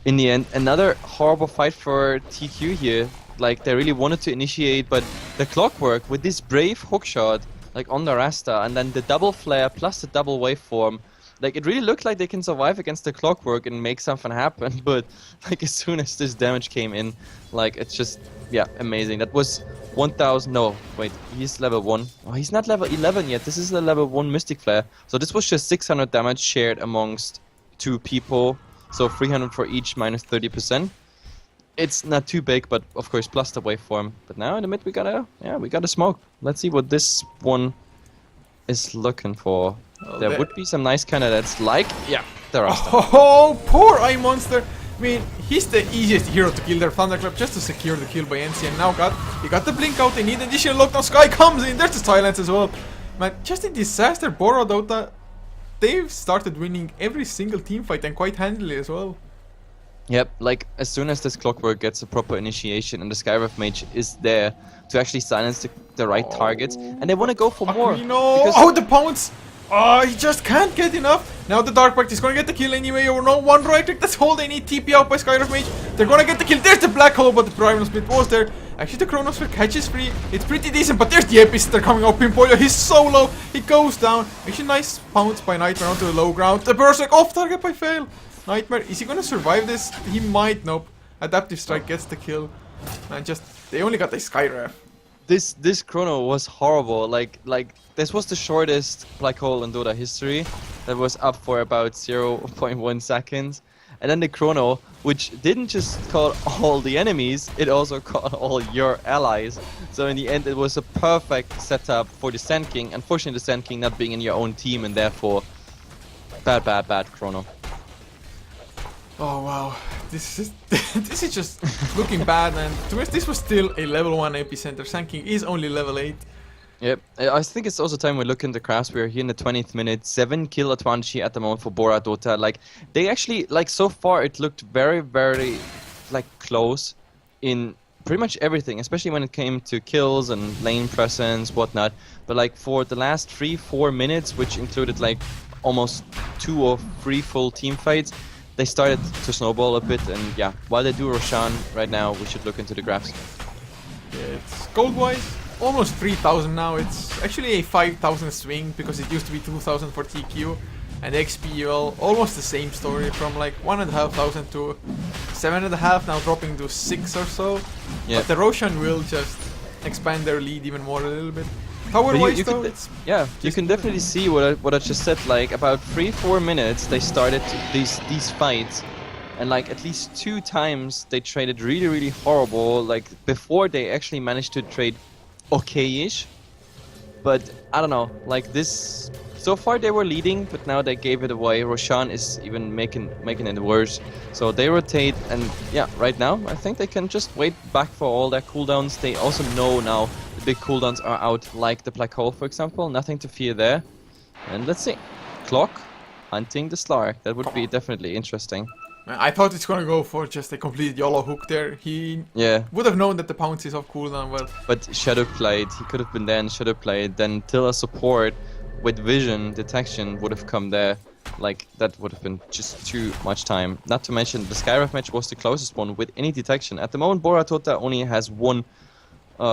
in the end, another horrible fight for TQ here. Like they really wanted to initiate, but the Clockwork with this brave hookshot like on the Rasta, and then the double flare plus the double waveform, like it really looked like they can survive against the Clockwork and make something happen. But like as soon as this damage came in, like it's just, yeah, amazing. That was 1000. No, wait, he's level 1. Oh, he's not level 11 yet. This is the level 1 Mystic Flare. So this was just 600 damage shared amongst 2 people. So 300 for each, minus 30%. It's not too big, but of course plus the waveform. But now in the mid we gotta smoke. Let's see what this one is looking for. Oh, there would be some nice candidates like, yeah, there are some. Oh, poor Eye Monster. I mean, he's the easiest hero to kill there, Thunderclap, just to secure the kill by NC, and now he got the blink out, they need additional lockdown, Sky comes in, there's the silence as well. Man, just a disaster, BoraDota, they've started winning every single team fight and quite handily as well. Yep, like as soon as this Clockwork gets a proper initiation and the Skywrath Mage is there to actually silence the right targets, and they want to go for more. No! Oh, the pounce! Oh, he just can't get enough. Now the Dark Pact is gonna get the kill anyway, or no, one right click, that's all they need, TP out by Skywrath Mage. They're gonna get the kill, there's the Black Hole, but the Primal Split was there. Actually the Chronosphere catches free, it's pretty decent, but there's the Epicenter coming up, Pimpolio, he's so low, he goes down. Actually nice pounce by Nightmare onto the low ground, the Berserk off target by Fail. Nightmare, is he gonna survive this? He might, nope. Adaptive Strike gets the kill. And just, they only got the Skywrath. This Chrono was horrible, like this was the shortest Black Hole in Dota history. That was up for about 0.1 seconds. And then the Chrono, which didn't just call all the enemies, it also called all your allies. So in the end it was a perfect setup for the Sand King. Unfortunately the Sand King not being in your own team, and therefore bad Chrono. Oh wow, this is this is just looking bad, and to be honest, this was still a level 1 epicenter. Sand King is only level 8. Yep, I think it's also time we look in the graphs. We're here in the 20th minute, 7 kill advantage at the moment for BoraDota. Like they actually, like so far it looked very like close in pretty much everything, especially when it came to kills and lane presence, whatnot. But like for the last 3-4 minutes, which included like almost 2 or 3 full team fights, they started to snowball a bit, and yeah, while they do Roshan right now, we should look into the graphs. Yeah, it's gold-wise, almost 3,000 now. It's actually a 5,000 swing, because it used to be 2,000 for TQ. And XP, well, almost the same story, from like 1,500 to 7.5, now dropping to 6 or so. Yeah. But the Roshan will just expand their lead even more a little bit. Power-wise though, you can definitely see what I just said. Like about 3-4 minutes they started these fights, and like at least 2 times they traded really horrible, like before they actually managed to trade okay-ish. But I don't know, like this, so far they were leading, but now they gave it away. Roshan is even making it worse. So they rotate, and yeah, right now I think they can just wait back for all their cooldowns. They also know now the big cooldowns are out, like the Black Hole for example. Nothing to fear there. And let's see, Clock hunting the Slark. That would be definitely interesting. I thought it's gonna go for just a complete YOLO hook there. He would have known that the pounce is off cooldown, well. But Shadow Blade, he could have been there and Shadow Blade, then Tilla support with vision detection would have come there. Like that would have been just too much time. Not to mention the Skywrath match was the closest one with any detection. At the moment BoraDota only has 1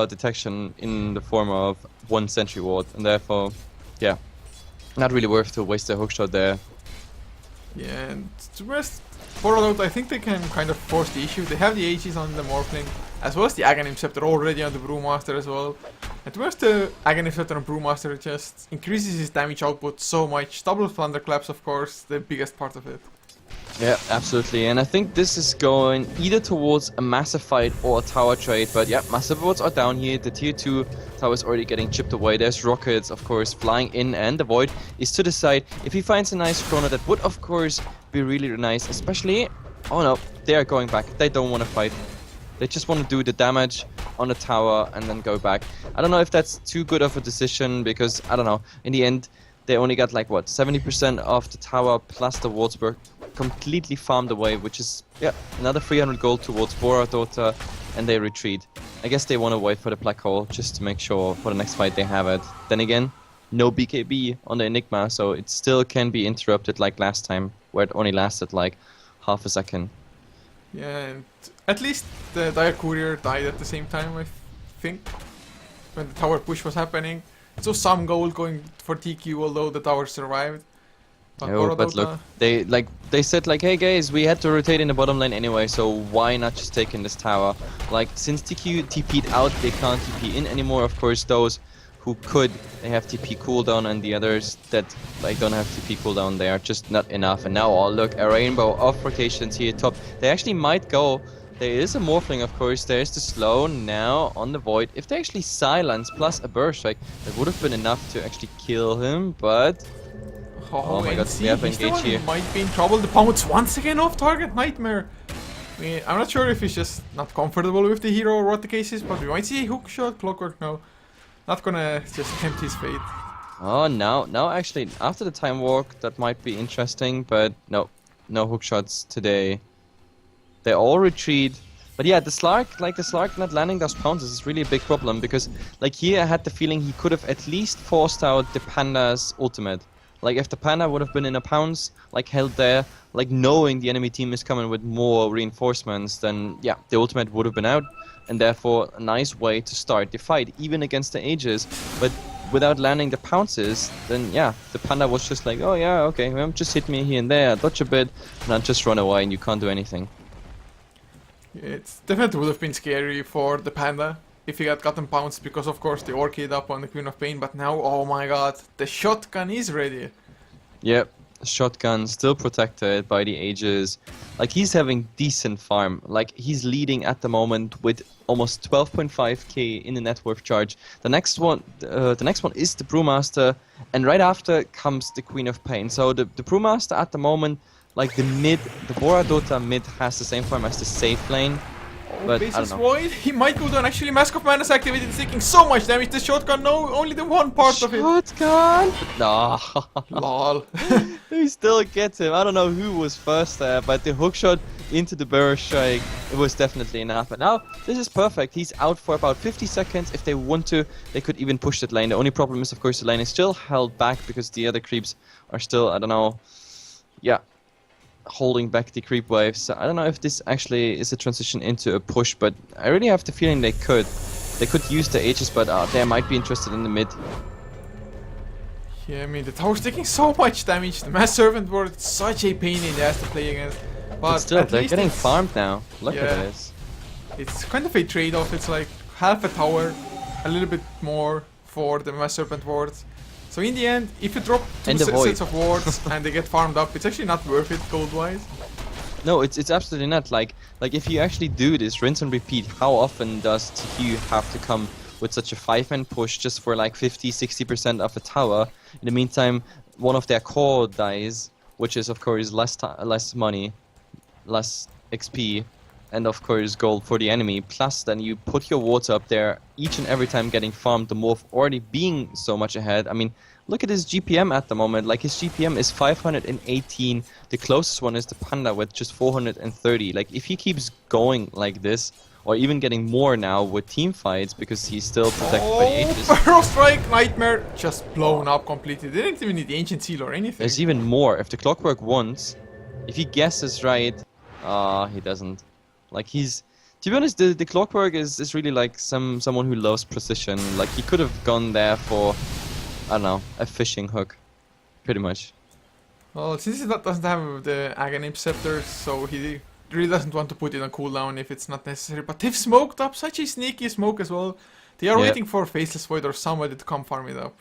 detection in the form of 1 sentry ward, and therefore, yeah, Not really worth to waste a hookshot there. Yeah, and to be honest, BoraDota, I think they can kind of force the issue. They have the Aegis on the Morphling, as well as the Aghanim Scepter already on the Brewmaster as well. And to be honest, the Aghanim Scepter on Brewmaster just increases his damage output so much. Double Thunderclaps, of course, the biggest part of it. Yeah, absolutely. And I think this is going either towards a massive fight or a tower trade. But yeah, massive wards are down here. The tier 2 tower is already getting chipped away. There's rockets, of course, flying in. And the Void is to the side. If he finds a nice chrono, that would, of course, be really nice. Especially... Oh no, they are going back. They don't want to fight. They just want to do the damage on the tower and then go back. I don't know if that's too good of a decision because, I don't know, in the end, they only got like, what, 70% of the tower plus the wards were completely farmed away, which is, yeah, another 300 gold towards BoraDota, and they retreat. I guess they want to wait for the black hole just to make sure for the next fight they have it. Then again, no BKB on the Enigma, so it still can be interrupted like last time, where it only lasted like half a second. Yeah, and at least the Dire Courier died at the same time, I think, when the tower push was happening. So some gold going for TQ, although the tower survived. But look, they said like, hey guys, we had to rotate in the bottom lane anyway, so why not just take in this tower? Like, since TQ TP'd out, they can't TP in anymore. Of course, those who could, they have TP cooldown, and the others that like don't have TP cooldown, they are just not enough. And now, oh look, a rainbow of rotations here top. They actually might go. There is a Morphling, of course. There's the slow now on the Void. If they actually silence plus a burst strike, that would have been enough to actually kill him. But oh my god, we have engaged here. Might be in trouble. The Pounce once again off target. Nightmare. I mean, I'm not sure if he's just not comfortable with the hero or what the case is, but we might see a hook shot. Clockwork, no. Not gonna just tempt his fate. Oh, now actually, after the time walk, that might be interesting, but no hook shots today. They all retreat. But yeah, the Slark not landing those pounces is really a big problem, because like here I had the feeling he could have at least forced out the Panda's ultimate. Like if the Panda would have been in a pounce, like held there, like knowing the enemy team is coming with more reinforcements, then yeah, the ultimate would have been out, and therefore a nice way to start the fight, even against the Aegis. But without landing the pounces, then yeah, the Panda was just like, oh yeah, okay, well, just hit me here and there, dodge a bit, and I'll just run away and you can't do anything. It definitely would have been scary for the Panda if he had gotten pounced, because of course the Orchid up on the Queen of Pain, but now, oh my god, the shotgun is ready. Yep, shotgun still protected by the Aegis. Like he's having decent farm. Like he's leading at the moment with almost 12.5k in the net worth charge. The next one is the Brewmaster, and right after comes the Queen of Pain. So the Brewmaster at the moment, like the BoraDota mid has the same farm as the safe lane. But I don't know. Void, he might go down. Actually, Mask of Madness activated, taking so much damage. The shotgun, no, only the one part of it. Shotgun? No. Lol. He still gets him. I don't know who was first there, but the hookshot into the burst strike, it was definitely enough. But now, this is perfect. He's out for about 50 seconds. If they want to, they could even push that lane. The only problem is, of course, the lane is still held back because the other creeps are still, I don't know, yeah, holding back the creep waves. So I don't know if this actually is a transition into a push, but I really have the feeling they could. They could use the Aegis, but they might be interested in the mid. Yeah, I mean, the tower's taking so much damage. The Mass Servant Ward, such a pain in the ass to play against. But still, they're getting farmed now. Look at this. It's kind of a trade-off. It's like half a tower, a little bit more for the Mass Serpent wards. So in the end, if you drop two sets of wards and they get farmed up, it's actually not worth it gold-wise. No, it's absolutely not. Like if you actually do this, rinse and repeat, how often does TQ have to come with such a 5-man push just for like 50-60% of a tower? In the meantime, one of their core dies, which is of course less money, less XP, and of course gold for the enemy. Plus then you put your wards up there each and every time getting farmed, the morph already being so much ahead. I mean, look at his GPM at the moment. Like his GPM is 518. The closest one is the Panda with just 430. Like if he keeps going like this, or even getting more now with team fights, because he's still protected by the Aegis. Barrow Strike, Nightmare, just blown up completely. They didn't even need the Ancient Seal or anything. There's even more. If the Clockwork wants, if he guesses right, he doesn't. Like he's, to be honest, the Clockwork is really like someone who loves precision. Like he could have gone there for, I don't know, a fishing hook. pretty much. Well, since he doesn't have the Aghanim Scepter, so he really doesn't want to put it on cooldown if it's not necessary. But they've smoked up such a sneaky smoke as well. They are waiting for Faceless Void or somebody to come farm it up.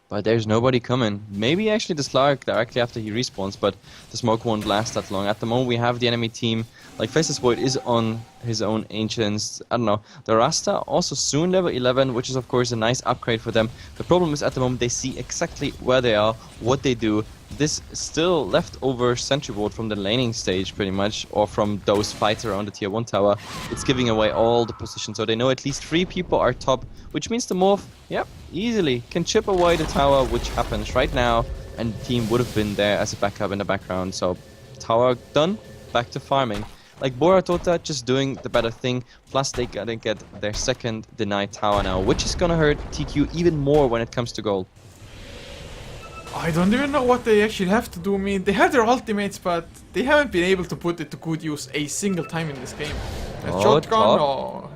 But there's nobody coming. Maybe actually the Slark directly after he respawns, but the smoke won't last that long. At the moment we have the enemy team, like Faceless Void is on his own Ancients. I don't know. The Rasta also soon level 11, which is of course a nice upgrade for them. The problem is at the moment they see exactly where they are, what they do. This still leftover sentry ward from the laning stage pretty much, or from those fights around the tier 1 tower. It's giving away all the positions, so they know at least 3 people are top, which means the Morph, yep, easily can chip away the tower, which happens right now, and the team would have been there as a backup in the background. So tower done, back to farming. Like BoraDota just doing the better thing, plus they gotta get their second denied tower now, which is gonna hurt TQ even more when it comes to gold. I don't even know what they actually have to do. I mean, they have their ultimates, but they haven't been able to put it to good use a single time in this game. A shotgun or...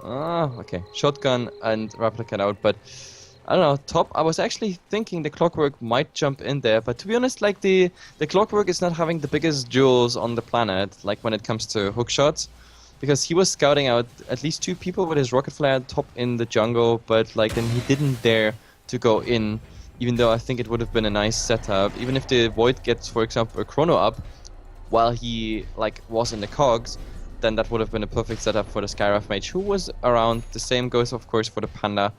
Ah, okay. Shotgun and Replica out, but I don't know, top. I was actually thinking the Clockwork might jump in there, but to be honest, like the Clockwork is not having the biggest jewels on the planet, like when it comes to hook shots, because he was scouting out at least 2 people with his rocket flare top in the jungle, but like then he didn't dare to go in. Even though I think it would have been a nice setup, even if the Void gets, for example, a chrono up while he like was in the cogs, then that would have been a perfect setup for the Skywrath Mage, who was around. The same goes, of course, for the Panda.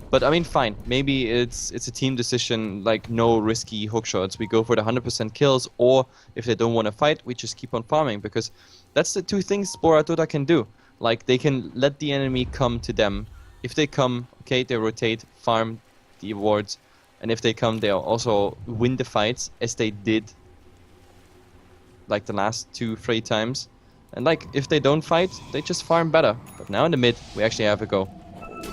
But I mean, fine. Maybe it's a team decision, like no risky hook shots. We go for the 100% kills, or if they don't want to fight, we just keep on farming, because that's the 2 things BoraDota can do. Like they can let the enemy come to them. If they come, okay, they rotate, farm the wards. And if they come, they'll also win the fights, as they did like the last 2-3 times. And like, if they don't fight, they just farm better. But now in the mid, we actually have a go.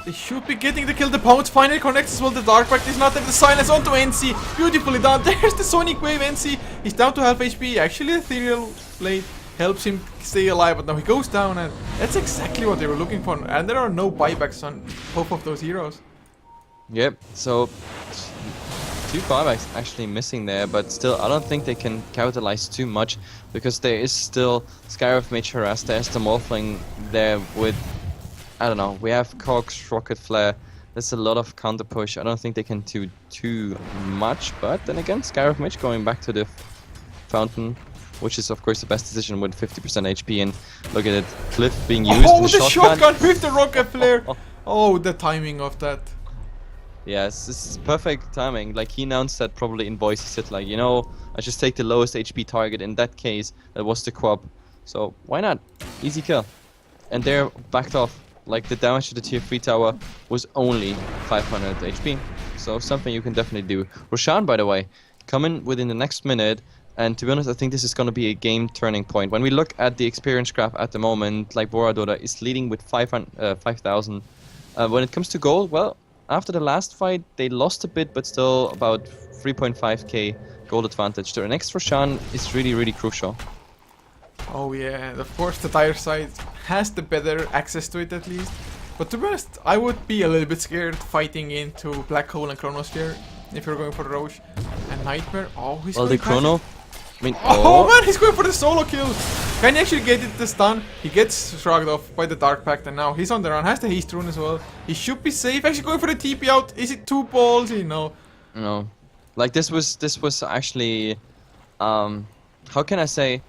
They should be getting the kill. The Pounce finally connects as well. The Dark Pact is not there. The silence onto NC. Beautifully done. There's the Sonic Wave. NC. He's down to half HP. Actually, the Ethereal Blade helps him stay alive. But now he goes down, and that's exactly what they were looking for. And there are no buybacks on both of those heroes. Yep, so 2 buybacks actually missing there, but still I don't think they can capitalize too much, because there is still Skywrath Mage harass, there's the Morphling there with, I don't know, we have Cogs, Rocket Flare, there's a lot of counter push. I don't think they can do too much, but then again, Skywrath Mage going back to the fountain, which is of course the best decision with 50% HP, and look at it, Cliff being used. Oh, the shotgun with the Rocket Flare! Oh, the timing of that. Yes, this is perfect timing. Like he announced that probably in voice. He said like, you know, I just take the lowest HP target. In that case, that was the Quab. So why not? Easy kill. And they're backed off. Like the damage to the tier 3 tower was only 500 HP. So something you can definitely do. Roshan, by the way, coming within the next minute. And to be honest, I think this is going to be a game turning point. When we look at the experience graph at the moment, like BoraDota is leading with 5,000. When it comes to gold, well, after the last fight, they lost a bit, but still about 3.5k gold advantage. The next Roshan is really, really crucial. Oh yeah, of course the dire side has the better access to it at least. But to be honest, I would be a little bit scared fighting into Black Hole and Chronosphere if you're going for Roche. And Nightmare, oh, he's well, going the Chrono, I mean, oh man, he's going for the solo kill! Can he actually get it the stun? He gets shrugged off by the Dark Pact, and now he's on the run. Has the haste rune as well. He should be safe. Actually going for the TP out. Is it too ballsy? No. No. Like this was actually, how can I say?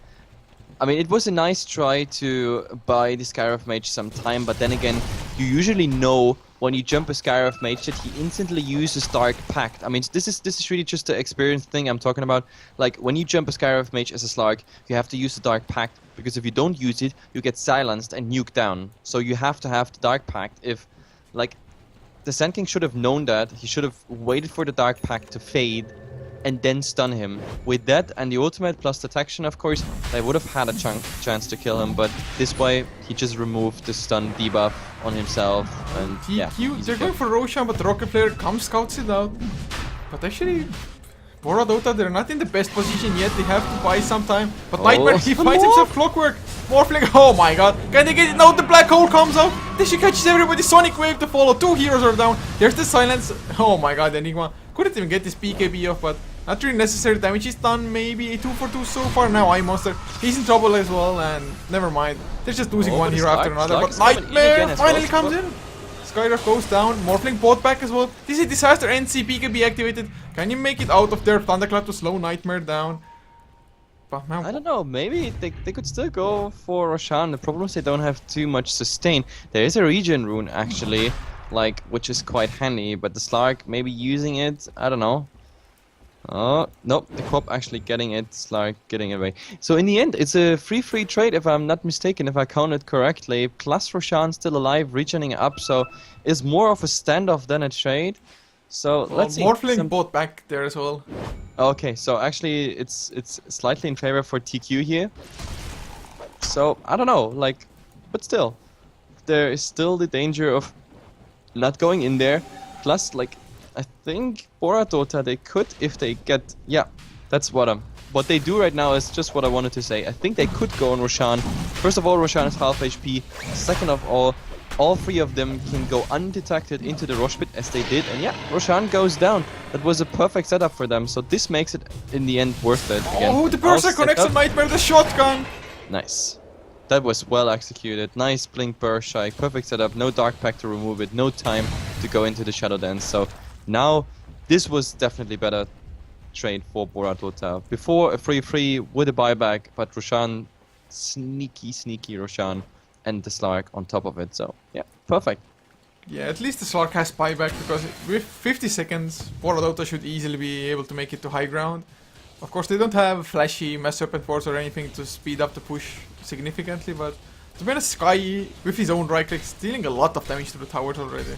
I mean, it was a nice try to buy the Skywrath Mage some time, but then again, you usually know when you jump a Skywrath Mage that he instantly uses Dark Pact. I mean, this is really just the experience thing I'm talking about. Like, when you jump a Skywrath Mage as a Slark, you have to use the Dark Pact, because if you don't use it, you get silenced and nuked down. So you have to have the Dark Pact. If, like, the Sand King should have known that, he should have waited for the Dark Pact to fade, and then stun him. With that and the ultimate plus detection, of course, they would have had a chance to kill him, but this way he just removed the stun debuff on himself, and yeah. They're going for Roshan, but the Rocket Flare comes, scouts it out. But actually, BoraDota, they're not in the best position yet. They have to buy some time. But Nightmare, he finds himself Clockwork. Morphling, oh my god. Can they get it? No, the black hole comes out. Then she catches everybody. Sonic Wave to follow. 2 heroes are down. There's the silence. Oh my god, Enigma. Couldn't even get this BKB off, but not really necessary. Damage is done. Maybe a 2 for 2 so far. Now Monster. He's in trouble as well, and never mind. They're just losing one hero after another. But Nightmare finally comes in. Skyrush goes down. Morphling bought back as well. This is a disaster. NC BKB activated. Can you make it out of there? Thunderclap to slow Nightmare down. But man, I don't know, maybe they could still go for Roshan. The problem is they don't have too much sustain. There is a regen rune actually, like, which is quite handy, but the Slark maybe using it, I don't know. Oh, nope, the Quap actually getting it, Slark getting it away. So in the end, it's a free trade if I'm not mistaken, if I counted correctly. Plus Roshan still alive, regening up, so it's more of a standoff than a trade. So let's see. Morphling bought back there as well. Okay, so actually it's slightly in favor for TQ here. So I don't know, like, but still, there is still the danger of not going in there. Plus, like, I think BoraDota they could if they get, yeah, that's what they do right now is just what I wanted to say. I think they could go on Roshan. First of all, Roshan is half HP. Second of all 3 of them can go undetected into the Rosh pit as they did, and yeah, Roshan goes down. That was a perfect setup for them, so this makes it in the end worth it. Again, oh, the Berserk connects to Nightmare, the shotgun! Nice. That was well executed. Nice blink burst strike, perfect setup, no dark pack to remove it, no time to go into the shadow dance. So now this was definitely better trade for BoraDota. Before a 3-3 with a buyback, but Roshan, sneaky Roshan. And the Slark on top of it, so yeah, perfect. Yeah, at least the Slark has buyback, because with 50 seconds, BoraDota should easily be able to make it to high ground. Of course, they don't have flashy Mass Serpent Force or anything to speed up the push significantly, but to be honest, Sky, with his own right click, is dealing a lot of damage to the towers already.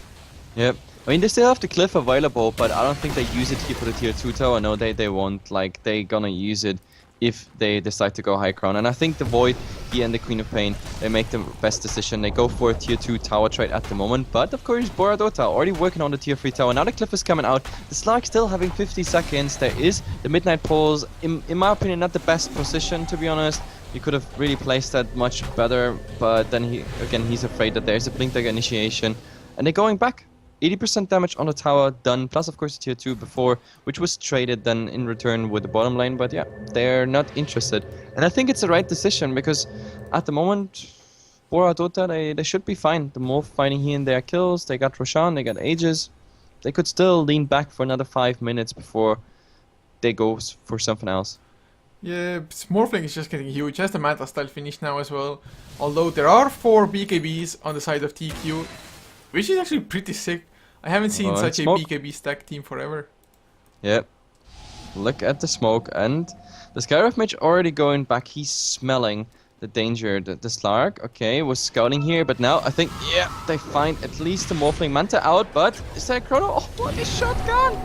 Yep. I mean, they still have the Cliff available, but I don't think they use it here for the tier 2 tower. No, they won't. Like, they gonna use it if they decide to go high ground. And I think the Void here and the Queen of Pain, they make the best decision. They go for a tier 2 tower trade at the moment. But of course, BoraDota already working on the tier 3 tower. Now the Cliff is coming out. The Slark still having 50 seconds. There is the Midnight Pulse. In my opinion, not the best position, to be honest. He could have really placed that much better. But then he's afraid that there's a Blink Dagger initiation. And they're going back. 80% damage on the tower done, plus of course tier 2 before, which was traded then in return with the bottom lane, but yeah, they're not interested. And I think it's the right decision, because at the moment, BoraDota, they should be fine. The more fighting here and there kills, they got Roshan, they got Aegis. They could still lean back for another 5 minutes before they go for something else. Yeah, Morphling is just getting huge. Has the Manta style finish now as well. Although there are 4 BKBs on the side of TQ, which is actually pretty sick. I haven't seen such a BKB stack team forever. Yep. Look at the smoke, and the Skyrush mage already going back. He's smelling the danger. The Slark, okay, was scouting here, but now I think, yeah, they find at least the Morphling Manta out, but is there a Chrono? Oh, what a shotgun!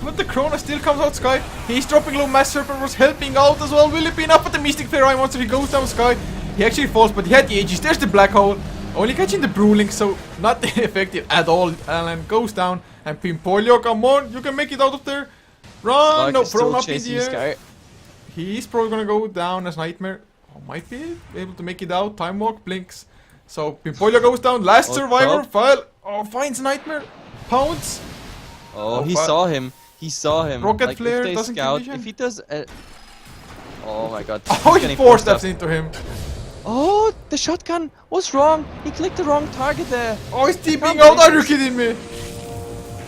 But the Chrono still comes out, Sky. He's dropping low. Mass Serpent was helping out as well. Will it be enough with the Mystic Fair Monster? He goes down, Sky. He actually falls, but he had the Aegis. There's the Black Hole. Only catching the Brewling, so not effective at all. Alan goes down, and Pimpolio, come on, you can make it out of there. Run! No, thrown up in the air. He's probably gonna go down as Nightmare. Oh, might be able to make it out. Time Walk blinks. So Pimpolio goes down. Last survivor. File. Oh, finds Nightmare. Pounce. Oh, he saw him. He saw him. Rocket like, Flare if they doesn't scout, condition. if he does. Oh my god. Oh, he 4-steps into him. Oh, the shotgun was wrong. He clicked the wrong target there. Oh, he's TPing out. Are you kidding me?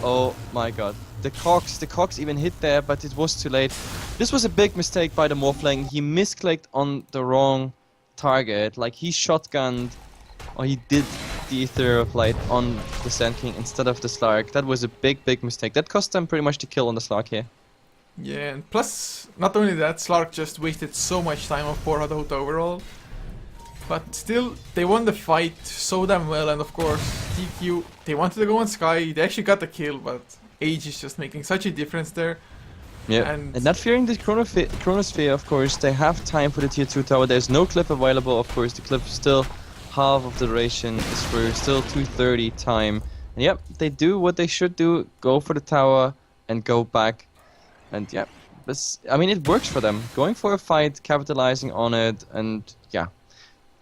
Oh my god. The Cox even hit there, but it was too late. This was a big mistake by the Morphling. He misclicked on the wrong target. Like, he shotgunned, or he did the Ethereal Flight on the Sand King instead of the Slark. That was a big mistake. That cost them pretty much the kill on the Slark here. Yeah, and plus, not only that, Slark just wasted so much time on BoraDota overall. But still, they won the fight so damn well, and of course, TQ, they wanted to go on Sky, they actually got the kill, but Age is just making such a difference there. Yeah, and not fearing the Chronosphere, of course, they have time for the tier 2 tower. There's no cliff available, of course, the cliff is still half of the duration, is for still 230 time. And yep, they do what they should do, go for the tower and go back. And yeah, I mean, it works for them. Going for a fight, capitalizing on it, and yeah.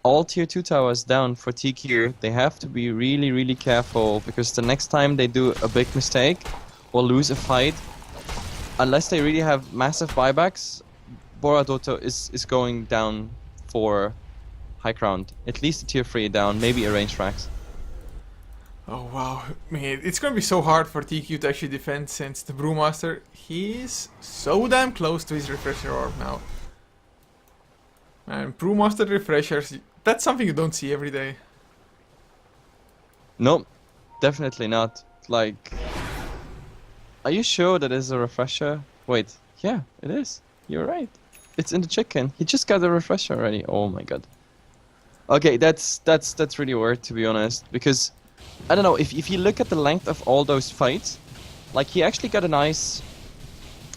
all tier 2 towers down for Tqvia. They have to be really, really careful, because the next time they do a big mistake or lose a fight, unless they really have massive buybacks, BoraDota is going down for high ground. At least a tier 3 down, maybe a range frags. Oh wow, man, it's gonna be so hard for Tqvia to actually defend, since the Brewmaster, he's so damn close to his refresher orb now. And Brewmaster refreshers, that's something you don't see every day. No, definitely not. Like, are you sure that is a refresher? Wait, yeah, it is. You're right. It's in the chicken. He just got a refresher already. Oh my god. Okay, that's really weird, to be honest, because I don't know, if you look at the length of all those fights, like, he actually got a nice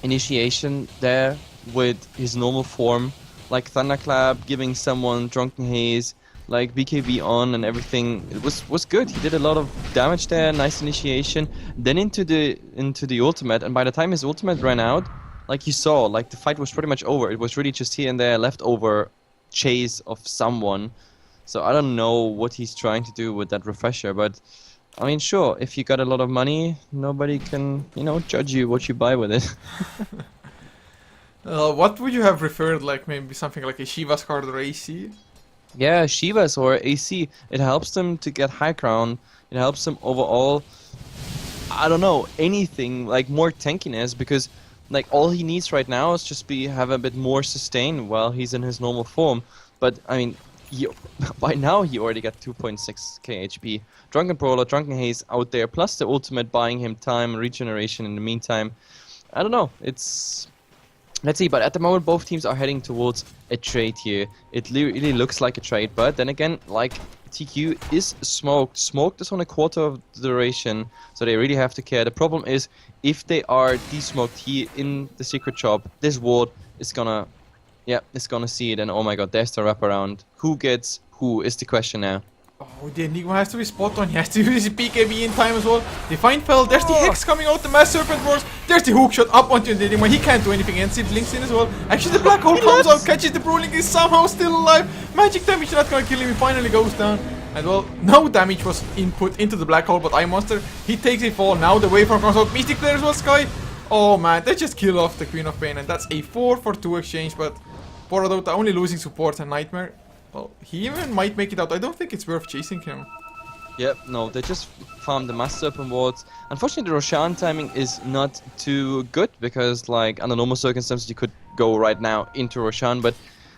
initiation there with his normal form, like Thunderclap, giving someone Drunken Haze, like BKB on and everything. It was good. He did a lot of damage there, nice initiation. Then into the ultimate, and by the time his ultimate ran out, like you saw, like the fight was pretty much over. It was really just here and there leftover chase of someone. So I don't know what he's trying to do with that refresher, but I mean, sure, if you got a lot of money, nobody can, you know, judge you what you buy with it. What would you have preferred, like maybe something like a Shiva's card or AC? Yeah, Shivas or AC, it helps them to get high ground, it helps them overall, I don't know, anything, like more tankiness, because like all he needs right now is just have a bit more sustain while he's in his normal form. But I mean, by now he already got 2.6k HP. Drunken Brawler, Drunken Haze out there, plus the ultimate buying him time, regeneration in the meantime. I don't know, it's... Let's see, but at the moment both teams are heading towards a trade here. It really looks like a trade, but then again, like, Tqvia is smoked. Smoked is on a quarter of the duration, so they really have to care. The problem is, if they are desmoked here in the secret shop, this ward is gonna... Yeah, it's gonna see it, and oh my god, there's the wraparound. Who gets who is the question now. Oh, the Enigma has to be spot on. He has to use his BKB in time as well. Divine Fell, there's the Hex coming out, the Mass Serpent Roars. There's the hook shot up onto the Enigma. He can't do anything, and it blinks in as well. Actually, the Black Hole comes out, catches the Brawling, is somehow still alive. Magic damage not gonna kill him, he finally goes down. And well, no damage was input into the Black Hole, but Eye Monster, he takes a fall. Now the Waveform comes out, Mystic Flare as well, Sky. Oh man, they just kill off the Queen of Pain, and that's a 4 for 2 exchange, but BoraDota only losing support and Nightmare. Well, he even might make it out. I don't think it's worth chasing him. Yep, no, they just farmed the Mass Serpent wards. Unfortunately, the Roshan timing is not too good, because, like, under normal circumstances, you could go right now into Roshan, but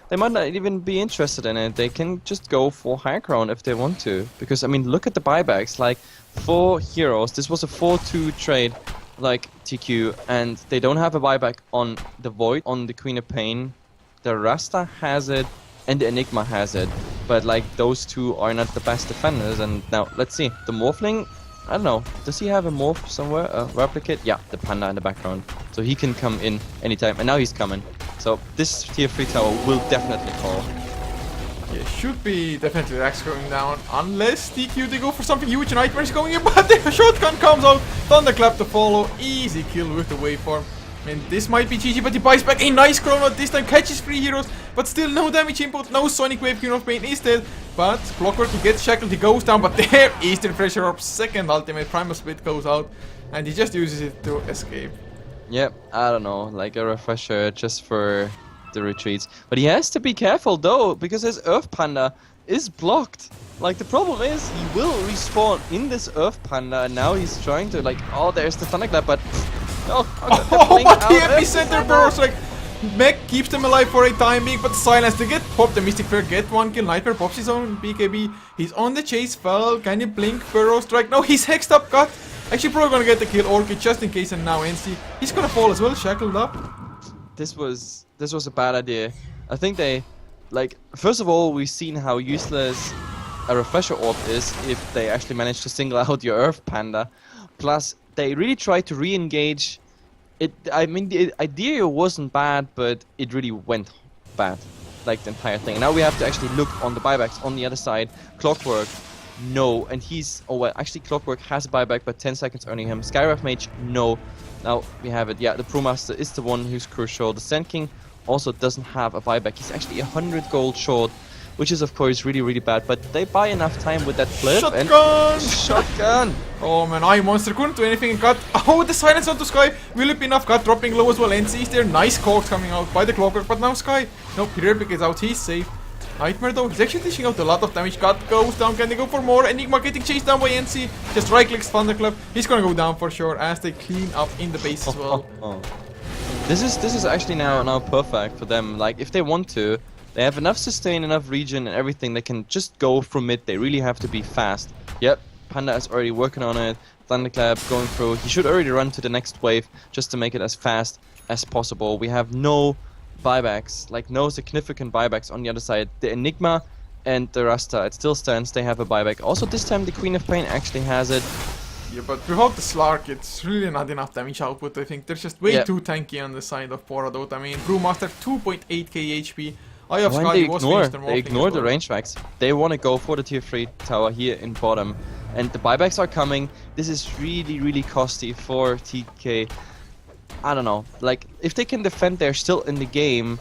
they might not even be interested in it. They can just go for high ground if they want to. Because, I mean, look at the buybacks. Like, 4 heroes. This was a 4-2 trade, like Tqvia, and they don't have a buyback on the Void, on the Queen of Pain. The Rasta has it, and the Enigma has it, but like those two are not the best defenders. And now let's see, the Morphling, I don't know, does he have a morph somewhere, a replicate? Yeah, the Panda in the background, so he can come in anytime, and now he's coming. So this tier 3 tower will definitely fall. Yeah, should be definitely Rax going down, unless Tqvia they go for something huge. Nightmare's going in, but the shotgun comes out, Thunderclap to follow, easy kill with the waveform. I mean, this might be GG, but he buys back a nice Chrono. This time catches 3 heroes, but still no damage input, no Sonic Wave. Queen of Pain is dead, but Clockwork, he gets shackled, he goes down, but there is the Refresher Orb. Second ultimate, Primal Split goes out, and he just uses it to escape. Yep, I don't know, like a refresher just for the retreats. But he has to be careful though, because his Earth Panda is blocked. Like, the problem is, he will respawn in this Earth Panda, and now he's trying to, like, oh, there's the Thunderclap, but... Oh, but the epicenter burst, like, Mech keeps them alive for a time being, but silence, they get popped. The Mystic Flare get 1 kill, Nightmare pops his own BKB, he's on the chase, Fell, can you blink, Pharaoh Strike, no, he's hexed up, cut, actually probably gonna get the kill, Orchid just in case, and now NC, he's gonna fall as well, shackled up. This was a bad idea. I think they, like, first of all, we've seen how useless a Refresher Orb is if they actually manage to single out your Earth Panda, plus they really tried to re-engage it. I mean, the idea wasn't bad, but it really went bad, like the entire thing. And now we have to actually look on the buybacks on the other side. Clockwork, no, and he's, oh well, actually Clockwork has a buyback, but 10 seconds earning him. Skywrath Mage, no. Now we have it. Yeah, the Brewmaster is the one who's crucial. The Sand King also doesn't have a buyback. He's actually 100 gold short. which is of course really bad. But they buy enough time with that flip and shotgun. Oh man, monster couldn't do anything and got the silence onto Sky. Will it be enough? Got dropping low as well. NC is there. Nice cogs coming out by the Clockwork, but now Sky. Nope, he replicates out. He's safe. Nightmare though, he's actually dishing out a lot of damage. Got goes down, can they go for more? Enigma getting chased down by NC. Just right clicks Thunderclap. He's gonna go down for sure as they clean up in the base as well. This is actually now perfect for them. Like if they want to, they have enough sustain, enough regen and everything. They can just go from mid. They really have to be fast. Yep, Panda is already working on it. Thunderclap going through. He should already run to the next wave just to make it as fast as possible. We have no buybacks, like no significant buybacks on the other side. The Enigma and the Rasta, it still stands. They have a buyback. Also this time the Queen of Pain actually has it. Yeah, but without the Slark, it's really not enough damage output. I think they're just way too tanky on the side of BoraDota. I mean, Brewmaster 2.8k HP. Eye of Sky was they ignore the range tracks. They want to go for the tier 3 tower here in bottom, and the buybacks are coming. This is really costly for TK. I don't know, like if they can defend, they're still in the game,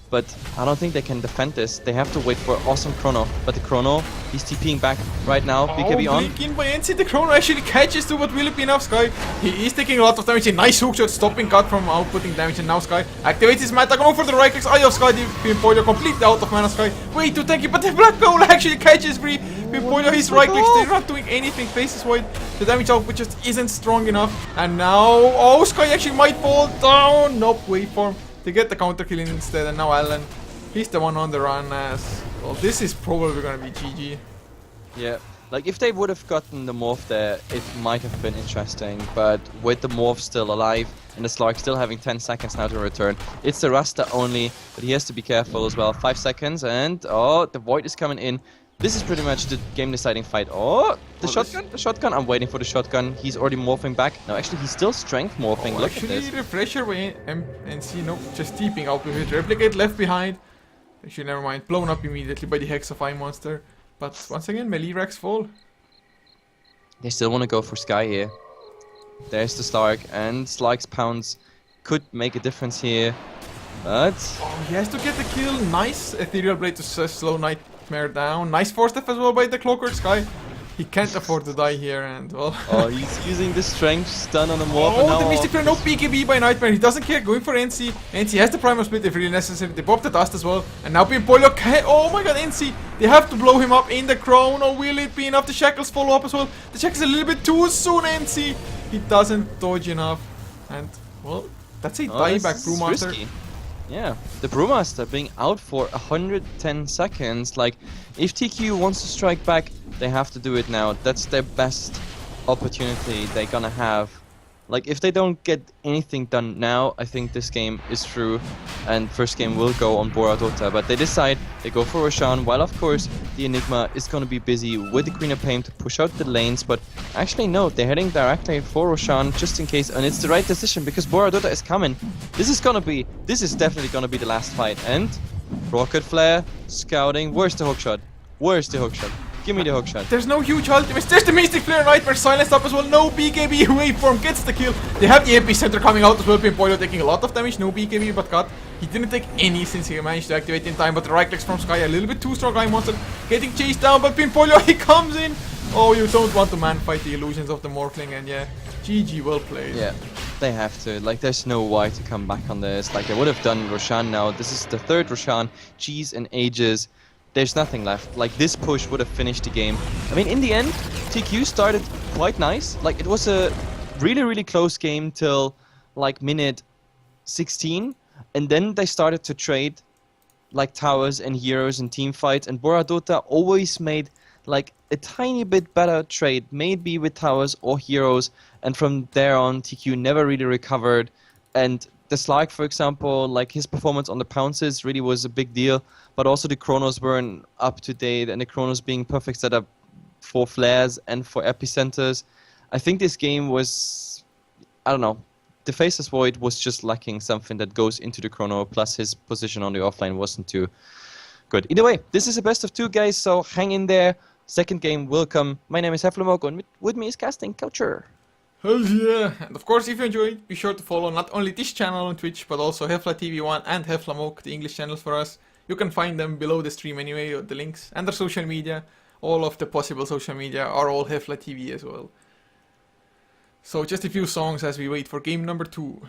but I don't think they can defend this. They have to wait for awesome Chrono, but the Chrono, he's TPing back right now. BKB on. In by NC, the Chrono actually catches to what will it be enough. Sky, he is taking a lot of damage. A nice hookshot stopping God from outputting damage, and now Sky activates his Mata, going for the right clicks. Eye of Sky, the Pimpoilio completely out of mana. Sky, way too tanky, but the Black Goal actually catches free. Pimpoilio, his right clicks, they're not doing anything. Faces wide, the damage output just isn't strong enough, and now, Sky actually might fall down. Nope, wait for him. They get the counter killing instead, and now Allen, he's the one on the run as well. This is probably gonna be GG. Yeah, like if they would have gotten the morph there, it might have been interesting, but with the morph still alive and the Slark still having 10 seconds now to return, it's the Rasta only, but he has to be careful as well. 5 seconds, and the Void is coming in. This is pretty much the game-deciding fight. The shotgun. I'm waiting for the shotgun. He's already morphing back. No, actually, he's still strength morphing. Look at this. Actually, refresher by NC. Nope, just TPing out with his replicate left behind. Actually, never mind. Blown up immediately by the Hex of monster. But once again, melee racks fall. They still want to go for Sky here. There's the Stark, and Slark's pounds could make a difference here. But he has to get the kill. Nice Ethereal Blade to slow Nightmare down. Nice force step as well by the Clockwork. Sky, he can't afford to die here, and well. He's using the strength stun on the morph. The Mystic Flare, no BKB by Nightmare. He doesn't care, going for NC. NC has the Primal Split if really necessary. They pop the dust as well, and now Pimpoilio can. Oh my god, NC! They have to blow him up in the crown, or will it be enough? The Shackles follow up as well. The Shackles a little bit too soon. NC, he doesn't dodge enough, and well, that's a dieback Brewmaster. Risky. Yeah, the Brewmaster being out for 110 seconds. Like, if TQ wants to strike back, they have to do it now. That's their best opportunity they're gonna have. Like, if they don't get anything done now, I think this game is through, and first game will go on BoraDota. But they decide they go for Roshan, while of course the Enigma is gonna be busy with the Queen of Pain to push out the lanes. But actually no, they're heading directly for Roshan just in case, and it's the right decision because BoraDota is coming. This is definitely gonna be the last fight. And Rocket Flare, scouting. Where's the hookshot? Where's the hookshot? Give me the hookshot. There's no huge ultimates. There's the Mystic Flare. Nightmare silenced up as well. No BKB. Waveform gets the kill. They have the epicenter coming out as well. Pimpoilio taking a lot of damage. No BKB, but cut. He didn't take any since he managed to activate in time. But the right clicks from Sky, a little bit too strong. Monster getting chased down, but Pimpoilio, he comes in. Oh, you don't want to man fight the illusions of the Morphling, and yeah, GG, well played. Yeah, they have to. Like, there's no why to come back on this. Like, they would have done Roshan now. This is the third Roshan. G's in ages. There's nothing left. Like, this push would have finished the game. I mean, in the end, TQ started quite nice. Like, it was a really close game till like minute 16, and then they started to trade like towers and heroes and team fights, and BoraDota always made like a tiny bit better trade, maybe with towers or heroes, and from there on TQ never really recovered. And the Slark, for example, like his performance on the pounces really was a big deal, but also the Chronos weren't up to date, and the Chronos being perfect setup for flares and for epicenters. I think this game was, I don't know, the Faceless Void was just lacking something that goes into the Chrono, plus his position on the offline wasn't too good. Either way, this is a best of 2, guys, so hang in there. Second game will come. My name is HeflaTV, and with me is Casting Culture. Hell yeah! And of course, if you enjoyed, be sure to follow not only this channel on Twitch, but also HeflaTV1 and HeflaTV, the English channels for us. You can find them below the stream anyway, or the links, and their social media. All of the possible social media are all HeflaTV as well. So just a few songs as we wait for game number 2.